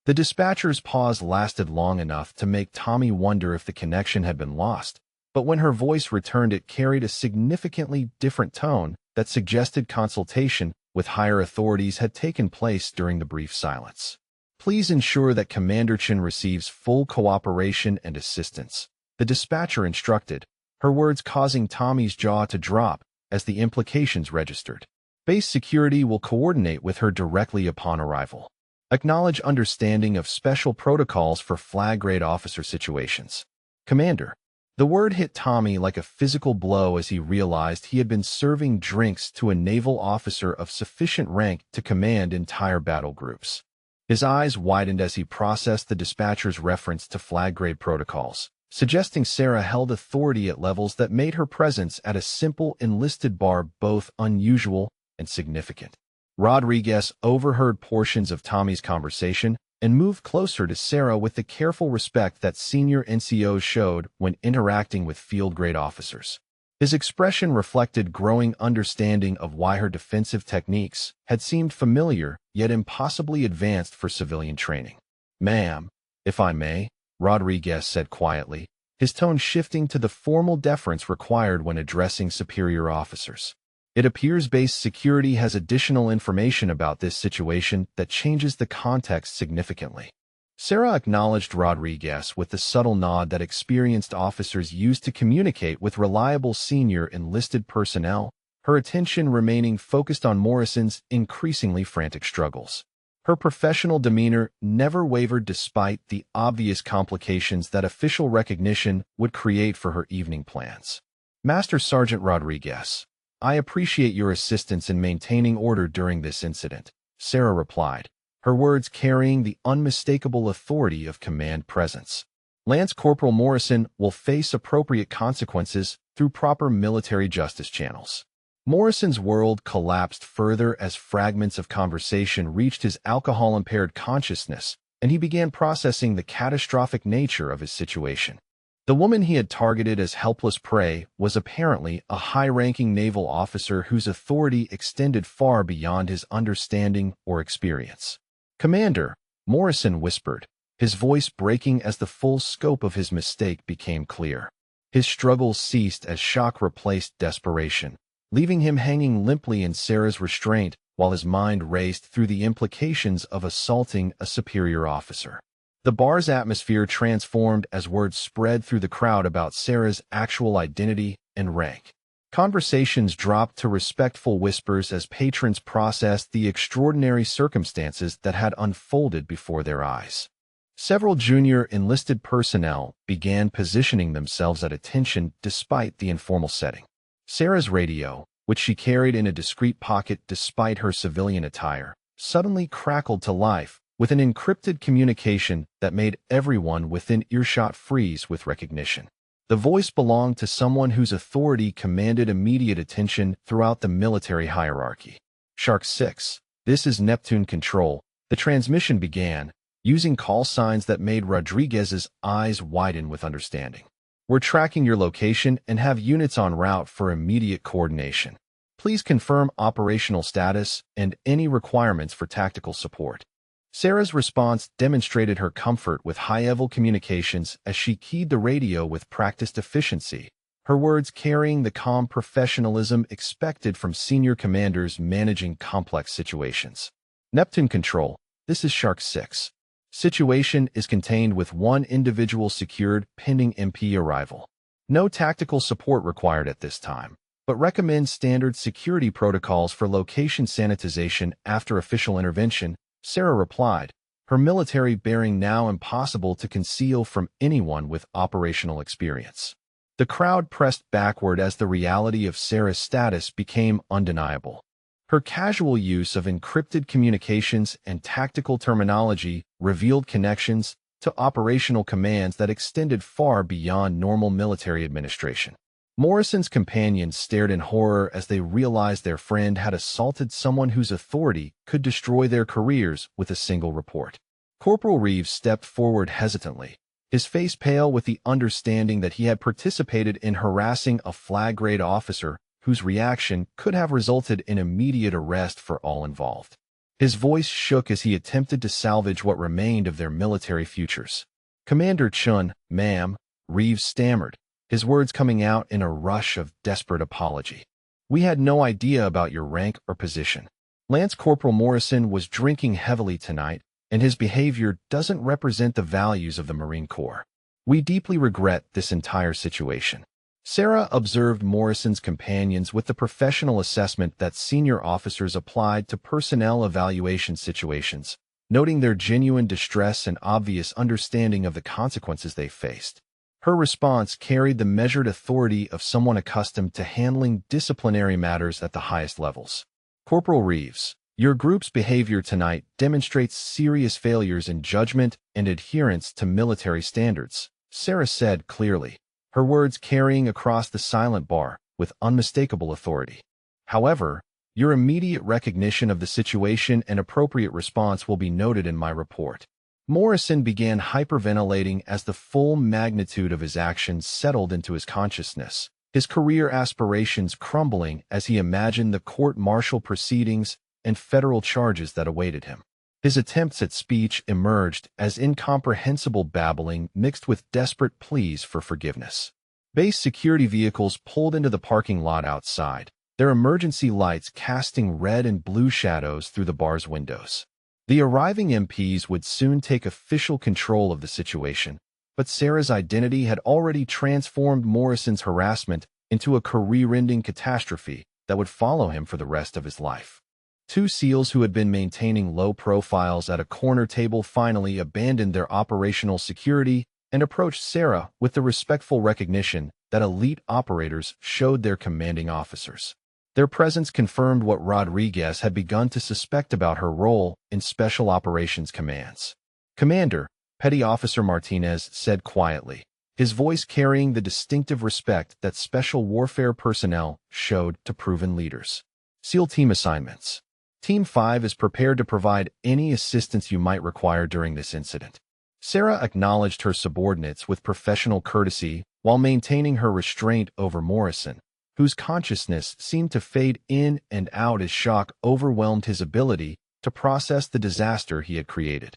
The dispatcher's pause lasted long enough to make Tommy wonder if the connection had been lost, but when her voice returned it carried a significantly different tone that suggested consultation with higher authorities had taken place during the brief silence. Please ensure that Commander Chen receives full cooperation and assistance, the dispatcher instructed, her words causing Tommy's jaw to drop as the implications registered. Base security will coordinate with her directly upon arrival. Acknowledge understanding of special protocols for flag-grade officer situations. Commander. The word hit Tommy like a physical blow as he realized he had been serving drinks to a naval officer of sufficient rank to command entire battle groups. His eyes widened as he processed the dispatcher's reference to flag-grade protocols, suggesting Sarah held authority at levels that made her presence at a simple enlisted bar both unusual and significant. Rodriguez overheard portions of Tommy's conversation and moved closer to Sarah with the careful respect that senior NCOs showed when interacting with field-grade officers. His expression reflected growing understanding of why her defensive techniques had seemed familiar yet impossibly advanced for civilian training. Ma'am, if I may, Rodriguez said quietly, his tone shifting to the formal deference required when addressing superior officers. It appears base security has additional information about this situation that changes the context significantly. Sarah acknowledged Rodriguez with the subtle nod that experienced officers use to communicate with reliable senior enlisted personnel, her attention remaining focused on Morrison's increasingly frantic struggles. Her professional demeanor never wavered despite the obvious complications that official recognition would create for her evening plans. Master Sergeant Rodriguez, I appreciate your assistance in maintaining order during this incident, Sarah replied, her words carrying the unmistakable authority of command presence. Lance Corporal Morrison will face appropriate consequences through proper military justice channels. Morrison's world collapsed further as fragments of conversation reached his alcohol-impaired consciousness, and he began processing the catastrophic nature of his situation. The woman he had targeted as helpless prey was apparently a high-ranking naval officer whose authority extended far beyond his understanding or experience. Commander, Morrison whispered, his voice breaking as the full scope of his mistake became clear. His struggles ceased as shock replaced desperation, leaving him hanging limply in Sarah's restraint while his mind raced through the implications of assaulting a superior officer. The bar's atmosphere transformed as word spread through the crowd about Sarah's actual identity and rank. Conversations dropped to respectful whispers as patrons processed the extraordinary circumstances that had unfolded before their eyes. Several junior enlisted personnel began positioning themselves at attention despite the informal setting. Sarah's radio, which she carried in a discreet pocket despite her civilian attire, suddenly crackled to life with an encrypted communication that made everyone within earshot freeze with recognition. The voice belonged to someone whose authority commanded immediate attention throughout the military hierarchy. Shark 6, this is Neptune Control. The transmission began, using call signs that made Rodriguez's eyes widen with understanding. We're tracking your location and have units en route for immediate coordination. Please confirm operational status and any requirements for tactical support. Sarah's response demonstrated her comfort with high-level communications as she keyed the radio with practiced efficiency, her words carrying the calm professionalism expected from senior commanders managing complex situations. Neptune Control, this is Shark 6. Situation is contained with one individual secured pending MP arrival. No tactical support required at this time, but recommend standard security protocols for location sanitization after official intervention, Sarah replied, her military bearing now impossible to conceal from anyone with operational experience. The crowd pressed backward as the reality of Sarah's status became undeniable. Her casual use of encrypted communications and tactical terminology revealed connections to operational commands that extended far beyond normal military administration. Morrison's companions stared in horror as they realized their friend had assaulted someone whose authority could destroy their careers with a single report. Corporal Reeves stepped forward hesitantly, his face pale with the understanding that he had participated in harassing a flag-grade officer whose reaction could have resulted in immediate arrest for all involved. His voice shook as he attempted to salvage what remained of their military futures. Commander Chun, ma'am, Reeves stammered, his words coming out in a rush of desperate apology. We had no idea about your rank or position. Lance Corporal Morrison was drinking heavily tonight, and his behavior doesn't represent the values of the Marine Corps. We deeply regret this entire situation. Sarah observed Morrison's companions with the professional assessment that senior officers applied to personnel evaluation situations, noting their genuine distress and obvious understanding of the consequences they faced. Her response carried the measured authority of someone accustomed to handling disciplinary matters at the highest levels. Corporal Reeves, your group's behavior tonight demonstrates serious failures in judgment and adherence to military standards, Sarah said clearly, her words carrying across the silent bar with unmistakable authority. However, your immediate recognition of the situation and appropriate response will be noted in my report. Morrison began hyperventilating as the full magnitude of his actions settled into his consciousness, his career aspirations crumbling as he imagined the court-martial proceedings and federal charges that awaited him. His attempts at speech emerged as incomprehensible babbling mixed with desperate pleas for forgiveness. Base security vehicles pulled into the parking lot outside, their emergency lights casting red and blue shadows through the bar's windows. The arriving MPs would soon take official control of the situation, but Sarah's identity had already transformed Morrison's harassment into a career-ending catastrophe that would follow him for the rest of his life. Two SEALs who had been maintaining low profiles at a corner table finally abandoned their operational security and approached Sarah with the respectful recognition that elite operators showed their commanding officers. Their presence confirmed what Rodriguez had begun to suspect about her role in Special Operations Commands. Commander, Petty Officer Martinez said quietly, his voice carrying the distinctive respect that special warfare personnel showed to proven leaders. SEAL Team Assignments. Team 5 is prepared to provide any assistance you might require during this incident. Sarah acknowledged her subordinates with professional courtesy while maintaining her restraint over Morrison, whose consciousness seemed to fade in and out as shock overwhelmed his ability to process the disaster he had created.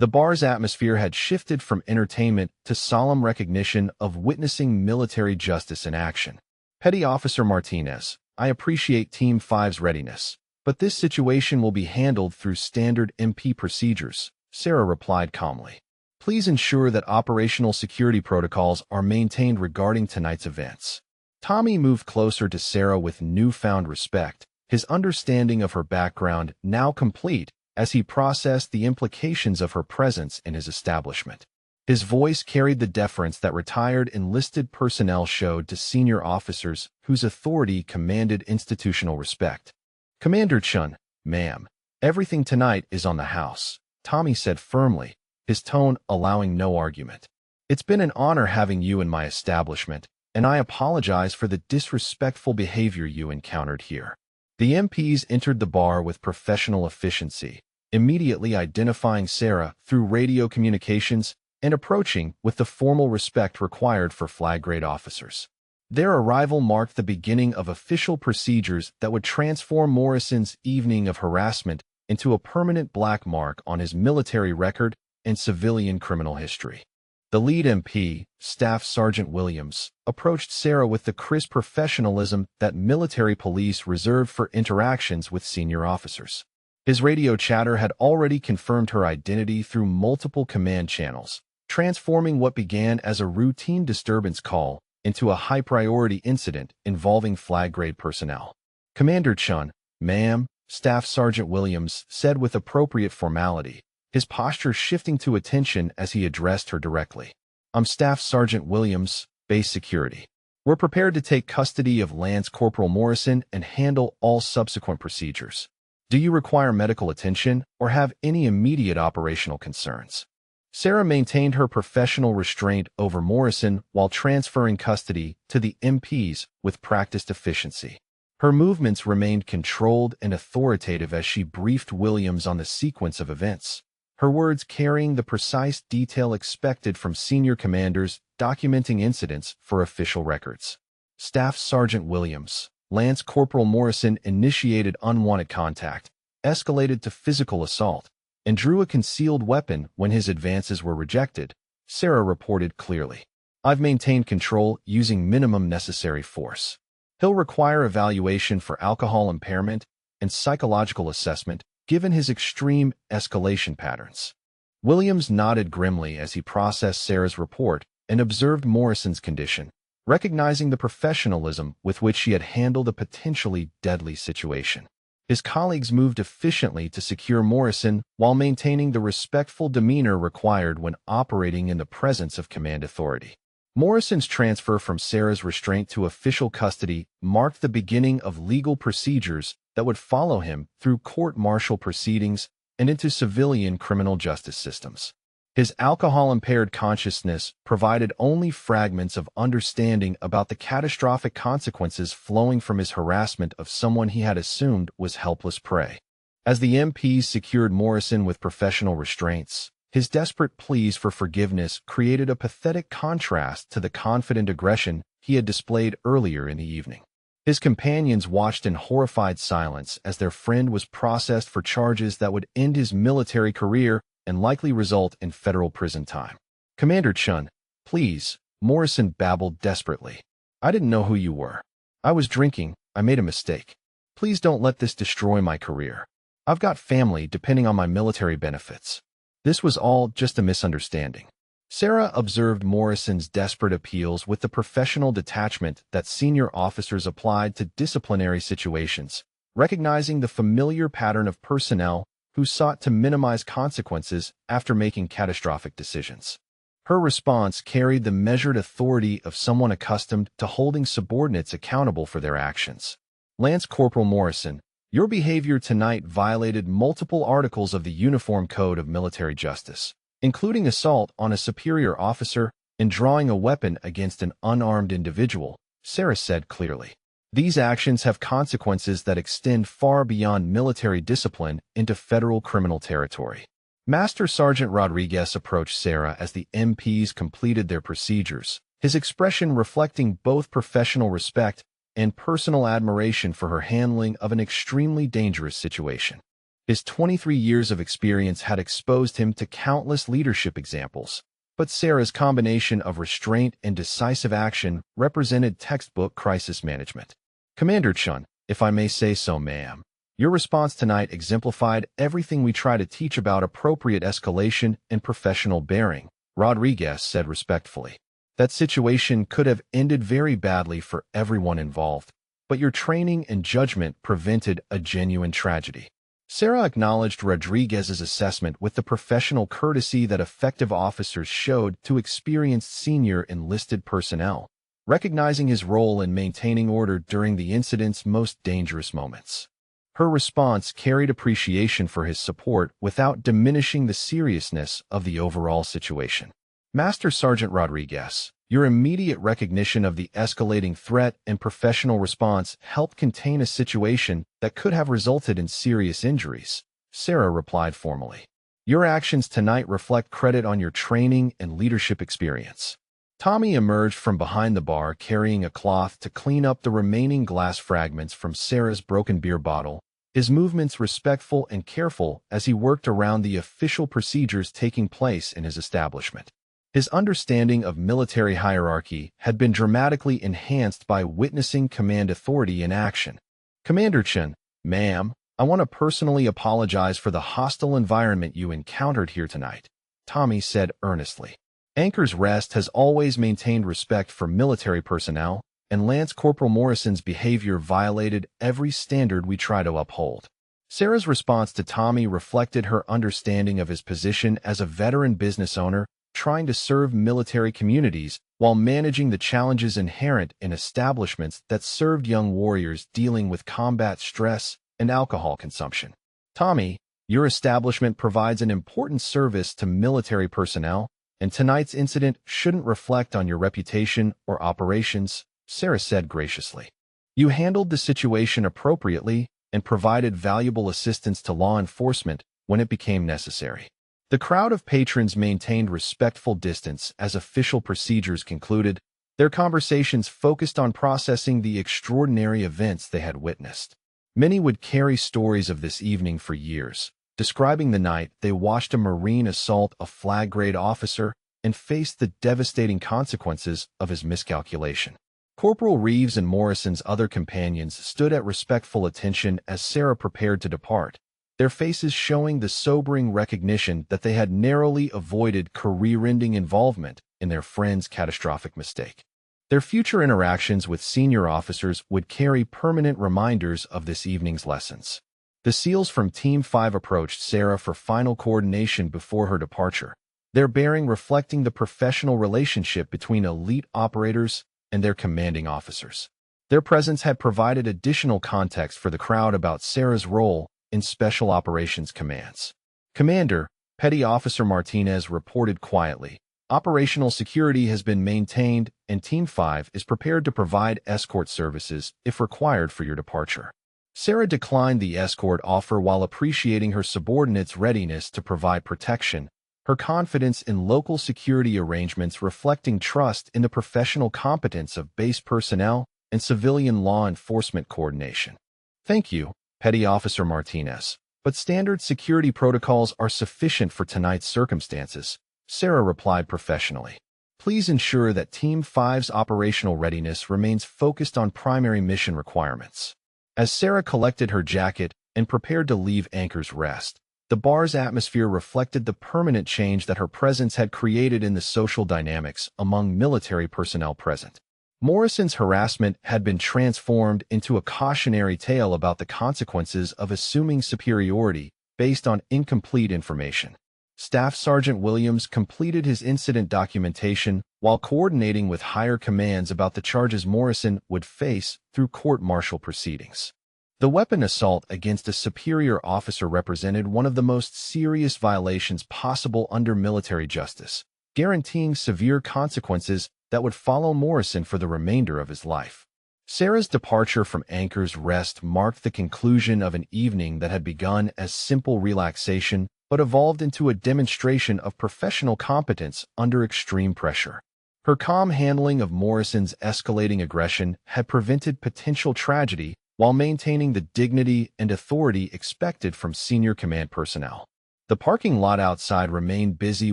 The bar's atmosphere had shifted from entertainment to solemn recognition of witnessing military justice in action. Petty Officer Martinez, I appreciate Team 5's readiness, but this situation will be handled through standard MP procedures, Sarah replied calmly. Please ensure that operational security protocols are maintained regarding tonight's events. Tommy moved closer to Sarah with newfound respect, his understanding of her background now complete as he processed the implications of her presence in his establishment. His voice carried the deference that retired enlisted personnel showed to senior officers whose authority commanded institutional respect. "Commander Chun, ma'am, everything tonight is on the house," Tommy said firmly, his tone allowing no argument. "It's been an honor having you in my establishment, and I apologize for the disrespectful behavior you encountered here." The MPs entered the bar with professional efficiency, immediately identifying Sarah through radio communications and approaching with the formal respect required for flag-grade officers. Their arrival marked the beginning of official procedures that would transform Morrison's evening of harassment into a permanent black mark on his military record and civilian criminal history. The lead MP, Staff Sergeant Williams, approached Sarah with the crisp professionalism that military police reserved for interactions with senior officers. His radio chatter had already confirmed her identity through multiple command channels, transforming what began as a routine disturbance call into a high-priority incident involving flag-grade personnel. "Commander Chun, ma'am," Staff Sergeant Williams said with appropriate formality, his posture shifting to attention as he addressed her directly. "I'm Staff Sergeant Williams, Base Security. We're prepared to take custody of Lance Corporal Morrison and handle all subsequent procedures. Do you require medical attention or have any immediate operational concerns?" Sarah maintained her professional restraint over Morrison while transferring custody to the MPs with practiced efficiency. Her movements remained controlled and authoritative as she briefed Williams on the sequence of events, her words carrying the precise detail expected from senior commanders documenting incidents for official records. Staff Sergeant Williams, Lance Corporal Morrison initiated unwanted contact, escalated to physical assault, and drew a concealed weapon when his advances were rejected, Sarah reported clearly. "I've maintained control using minimum necessary force. He'll require evaluation for alcohol impairment and psychological assessment given his extreme escalation patterns." Williams nodded grimly as he processed Sarah's report and observed Morrison's condition, recognizing the professionalism with which she had handled a potentially deadly situation. His colleagues moved efficiently to secure Morrison while maintaining the respectful demeanor required when operating in the presence of command authority. Morrison's transfer from Sarah's restraint to official custody marked the beginning of legal procedures that would follow him through court-martial proceedings and into civilian criminal justice systems. His alcohol-impaired consciousness provided only fragments of understanding about the catastrophic consequences flowing from his harassment of someone he had assumed was helpless prey. As the MPs secured Morrison with professional restraints, his desperate pleas for forgiveness created a pathetic contrast to the confident aggression he had displayed earlier in the evening. His companions watched in horrified silence as their friend was processed for charges that would end his military career and likely result in federal prison time. "Commander Chun, please," Morrison babbled desperately. "I didn't know who you were. I was drinking. I made a mistake. Please don't let this destroy my career. I've got family depending on my military benefits. This was all just a misunderstanding." Sarah observed Morrison's desperate appeals with the professional detachment that senior officers applied to disciplinary situations, recognizing the familiar pattern of personnel who sought to minimize consequences after making catastrophic decisions. Her response carried the measured authority of someone accustomed to holding subordinates accountable for their actions. "Lance Corporal Morrison, your behavior tonight violated multiple articles of the Uniform Code of Military Justice, including assault on a superior officer and drawing a weapon against an unarmed individual," Sarah said clearly. "These actions have consequences that extend far beyond military discipline into federal criminal territory." Master Sergeant Rodriguez approached Sarah as the MPs completed their procedures, his expression reflecting both professional respect and personal admiration for her handling of an extremely dangerous situation. His 23 years of experience had exposed him to countless leadership examples, but Sarah's combination of restraint and decisive action represented textbook crisis management. "Commander Chun, if I may say so, ma'am, your response tonight exemplified everything we try to teach about appropriate escalation and professional bearing," Rodriguez said respectfully. That situation could have ended very badly for everyone involved, but your training and judgment prevented a genuine tragedy. Sarah acknowledged Rodriguez's assessment with the professional courtesy that effective officers showed to experienced senior enlisted personnel, recognizing his role in maintaining order during the incident's most dangerous moments. Her response carried appreciation for his support without diminishing the seriousness of the overall situation. Master Sergeant Rodriguez, your immediate recognition of the escalating threat and professional response helped contain a situation that could have resulted in serious injuries, Sarah replied formally. Your actions tonight reflect credit on your training and leadership experience. Tommy emerged from behind the bar carrying a cloth to clean up the remaining glass fragments from Sarah's broken beer bottle, his movements respectful and careful as he worked around the official procedures taking place in his establishment. His understanding of military hierarchy had been dramatically enhanced by witnessing command authority in action. Commander Chen, ma'am, I want to personally apologize for the hostile environment you encountered here tonight, Tommy said earnestly. Anchor's Rest has always maintained respect for military personnel, and Lance Corporal Morrison's behavior violated every standard we try to uphold. Sarah's response to Tommy reflected her understanding of his position as a veteran business owner trying to serve military communities while managing the challenges inherent in establishments that served young warriors dealing with combat stress and alcohol consumption. Tommy, your establishment provides an important service to military personnel, and tonight's incident shouldn't reflect on your reputation or operations, Sarah said graciously. You handled the situation appropriately and provided valuable assistance to law enforcement when it became necessary. The crowd of patrons maintained respectful distance as official procedures concluded, their conversations focused on processing the extraordinary events they had witnessed. Many would carry stories of this evening for years, describing the night they watched a Marine assault a flag-grade officer and faced the devastating consequences of his miscalculation. Corporal Reeves and Morrison's other companions stood at respectful attention as Sarah prepared to depart, their faces showing the sobering recognition that they had narrowly avoided career-ending involvement in their friend's catastrophic mistake. Their future interactions with senior officers would carry permanent reminders of this evening's lessons. The SEALs from Team 5 approached Sarah for final coordination before her departure, their bearing reflecting the professional relationship between elite operators and their commanding officers. Their presence had provided additional context for the crowd about Sarah's role in Special Operations Commands. Commander, Petty Officer Martinez reported quietly, operational security has been maintained and Team 5 is prepared to provide escort services if required for your departure. Sarah declined the escort offer while appreciating her subordinates' readiness to provide protection, her confidence in local security arrangements reflecting trust in the professional competence of base personnel and civilian law enforcement coordination. Thank you, Petty Officer Martinez, but standard security protocols are sufficient for tonight's circumstances, Sarah replied professionally. Please ensure that Team 5's operational readiness remains focused on primary mission requirements. As Sarah collected her jacket and prepared to leave Anchor's Rest, the bar's atmosphere reflected the permanent change that her presence had created in the social dynamics among military personnel present. Morrison's harassment had been transformed into a cautionary tale about the consequences of assuming superiority based on incomplete information. Staff Sergeant Williams completed his incident documentation while coordinating with higher commands about the charges Morrison would face through court-martial proceedings. The weapon assault against a superior officer represented one of the most serious violations possible under military justice, guaranteeing severe consequences that would follow Morrison for the remainder of his life. Sarah's departure from Anchor's Rest marked the conclusion of an evening that had begun as simple relaxation but evolved into a demonstration of professional competence under extreme pressure. Her calm handling of Morrison's escalating aggression had prevented potential tragedy while maintaining the dignity and authority expected from senior command personnel. The parking lot outside remained busy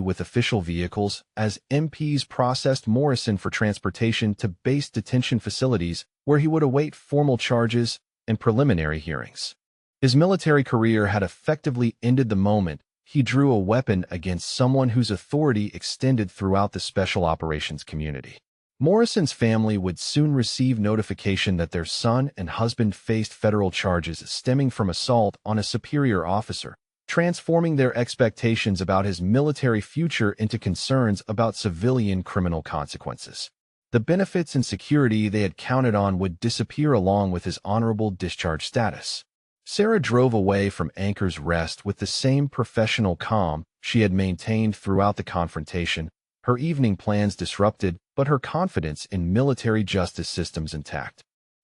with official vehicles as MPs processed Morrison for transportation to base detention facilities where he would await formal charges and preliminary hearings. His military career had effectively ended the moment he drew a weapon against someone whose authority extended throughout the special operations community. Morrison's family would soon receive notification that their son and husband faced federal charges stemming from assault on a superior officer, transforming their expectations about his military future into concerns about civilian criminal consequences. The benefits and security they had counted on would disappear along with his honorable discharge status. Sarah drove away from Anchor's Rest with the same professional calm she had maintained throughout the confrontation, her evening plans disrupted, but her confidence in military justice systems intact.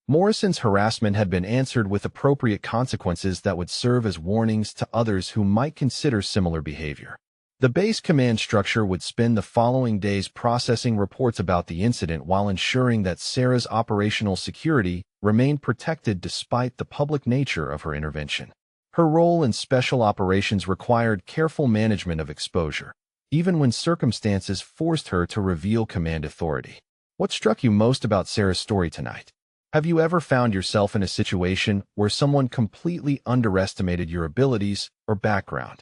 Morrison's harassment had been answered with appropriate consequences that would serve as warnings to others who might consider similar behavior. The base command structure would spend the following days processing reports about the incident while ensuring that Sarah's operational security remained protected despite the public nature of her intervention. Her role in special operations required careful management of exposure, even when circumstances forced her to reveal command authority. What struck you most about Sarah's story tonight? Have you ever found yourself in a situation where someone completely underestimated your abilities or background?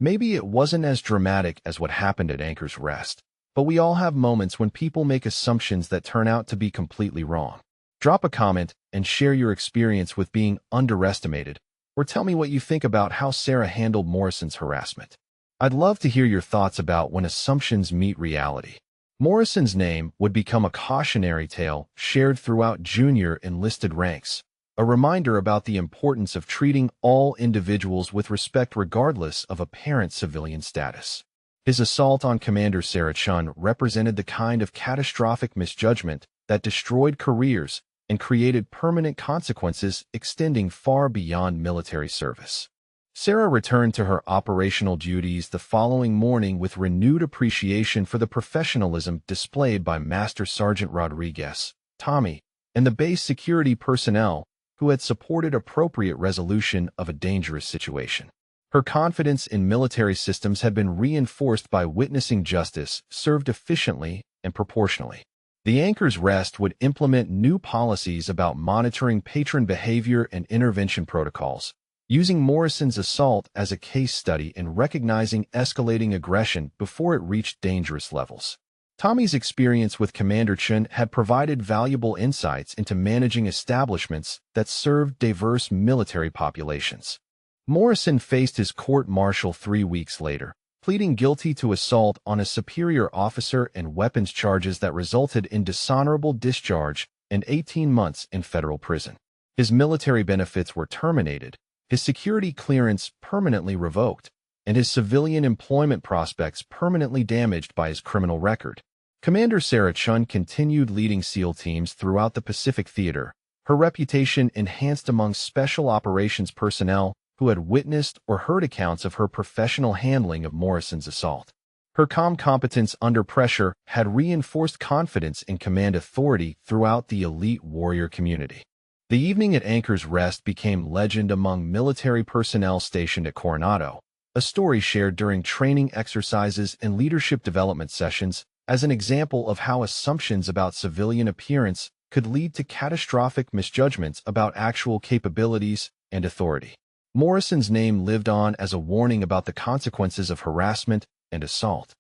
Maybe it wasn't as dramatic as what happened at Anchor's Rest, but we all have moments when people make assumptions that turn out to be completely wrong. Drop a comment and share your experience with being underestimated, or tell me what you think about how Sarah handled Morrison's harassment. I'd love to hear your thoughts about when assumptions meet reality. Morrison's name would become a cautionary tale shared throughout junior enlisted ranks, a reminder about the importance of treating all individuals with respect regardless of apparent civilian status. His assault on Commander Sarah Chun represented the kind of catastrophic misjudgment that destroyed careers and created permanent consequences extending far beyond military service. Sarah returned to her operational duties the following morning with renewed appreciation for the professionalism displayed by Master Sergeant Rodriguez, Tommy, and the base security personnel who had supported appropriate resolution of a dangerous situation. Her confidence in military systems had been reinforced by witnessing justice served efficiently and proportionally. The Anchor's Rest would implement new policies about monitoring patron behavior and intervention protocols, using Morrison's assault as a case study in recognizing escalating aggression before it reached dangerous levels. Tommy's experience with Commander Chun had provided valuable insights into managing establishments that served diverse military populations. Morrison faced his court-martial 3 weeks later, pleading guilty to assault on a superior officer and weapons charges that resulted in dishonorable discharge and 18 months in federal prison. His military benefits were terminated, his security clearance permanently revoked, and his civilian employment prospects permanently damaged by his criminal record. Commander Sarah Chun continued leading SEAL teams throughout the Pacific Theater, her reputation enhanced among special operations personnel who had witnessed or heard accounts of her professional handling of Morrison's assault. Her calm competence under pressure had reinforced confidence in command authority throughout the elite warrior community. The evening at Anchor's Rest became legend among military personnel stationed at Coronado, a story shared during training exercises and leadership development sessions as an example of how assumptions about civilian appearance could lead to catastrophic misjudgments about actual capabilities and authority. Morrison's name lived on as a warning about the consequences of harassment and assault.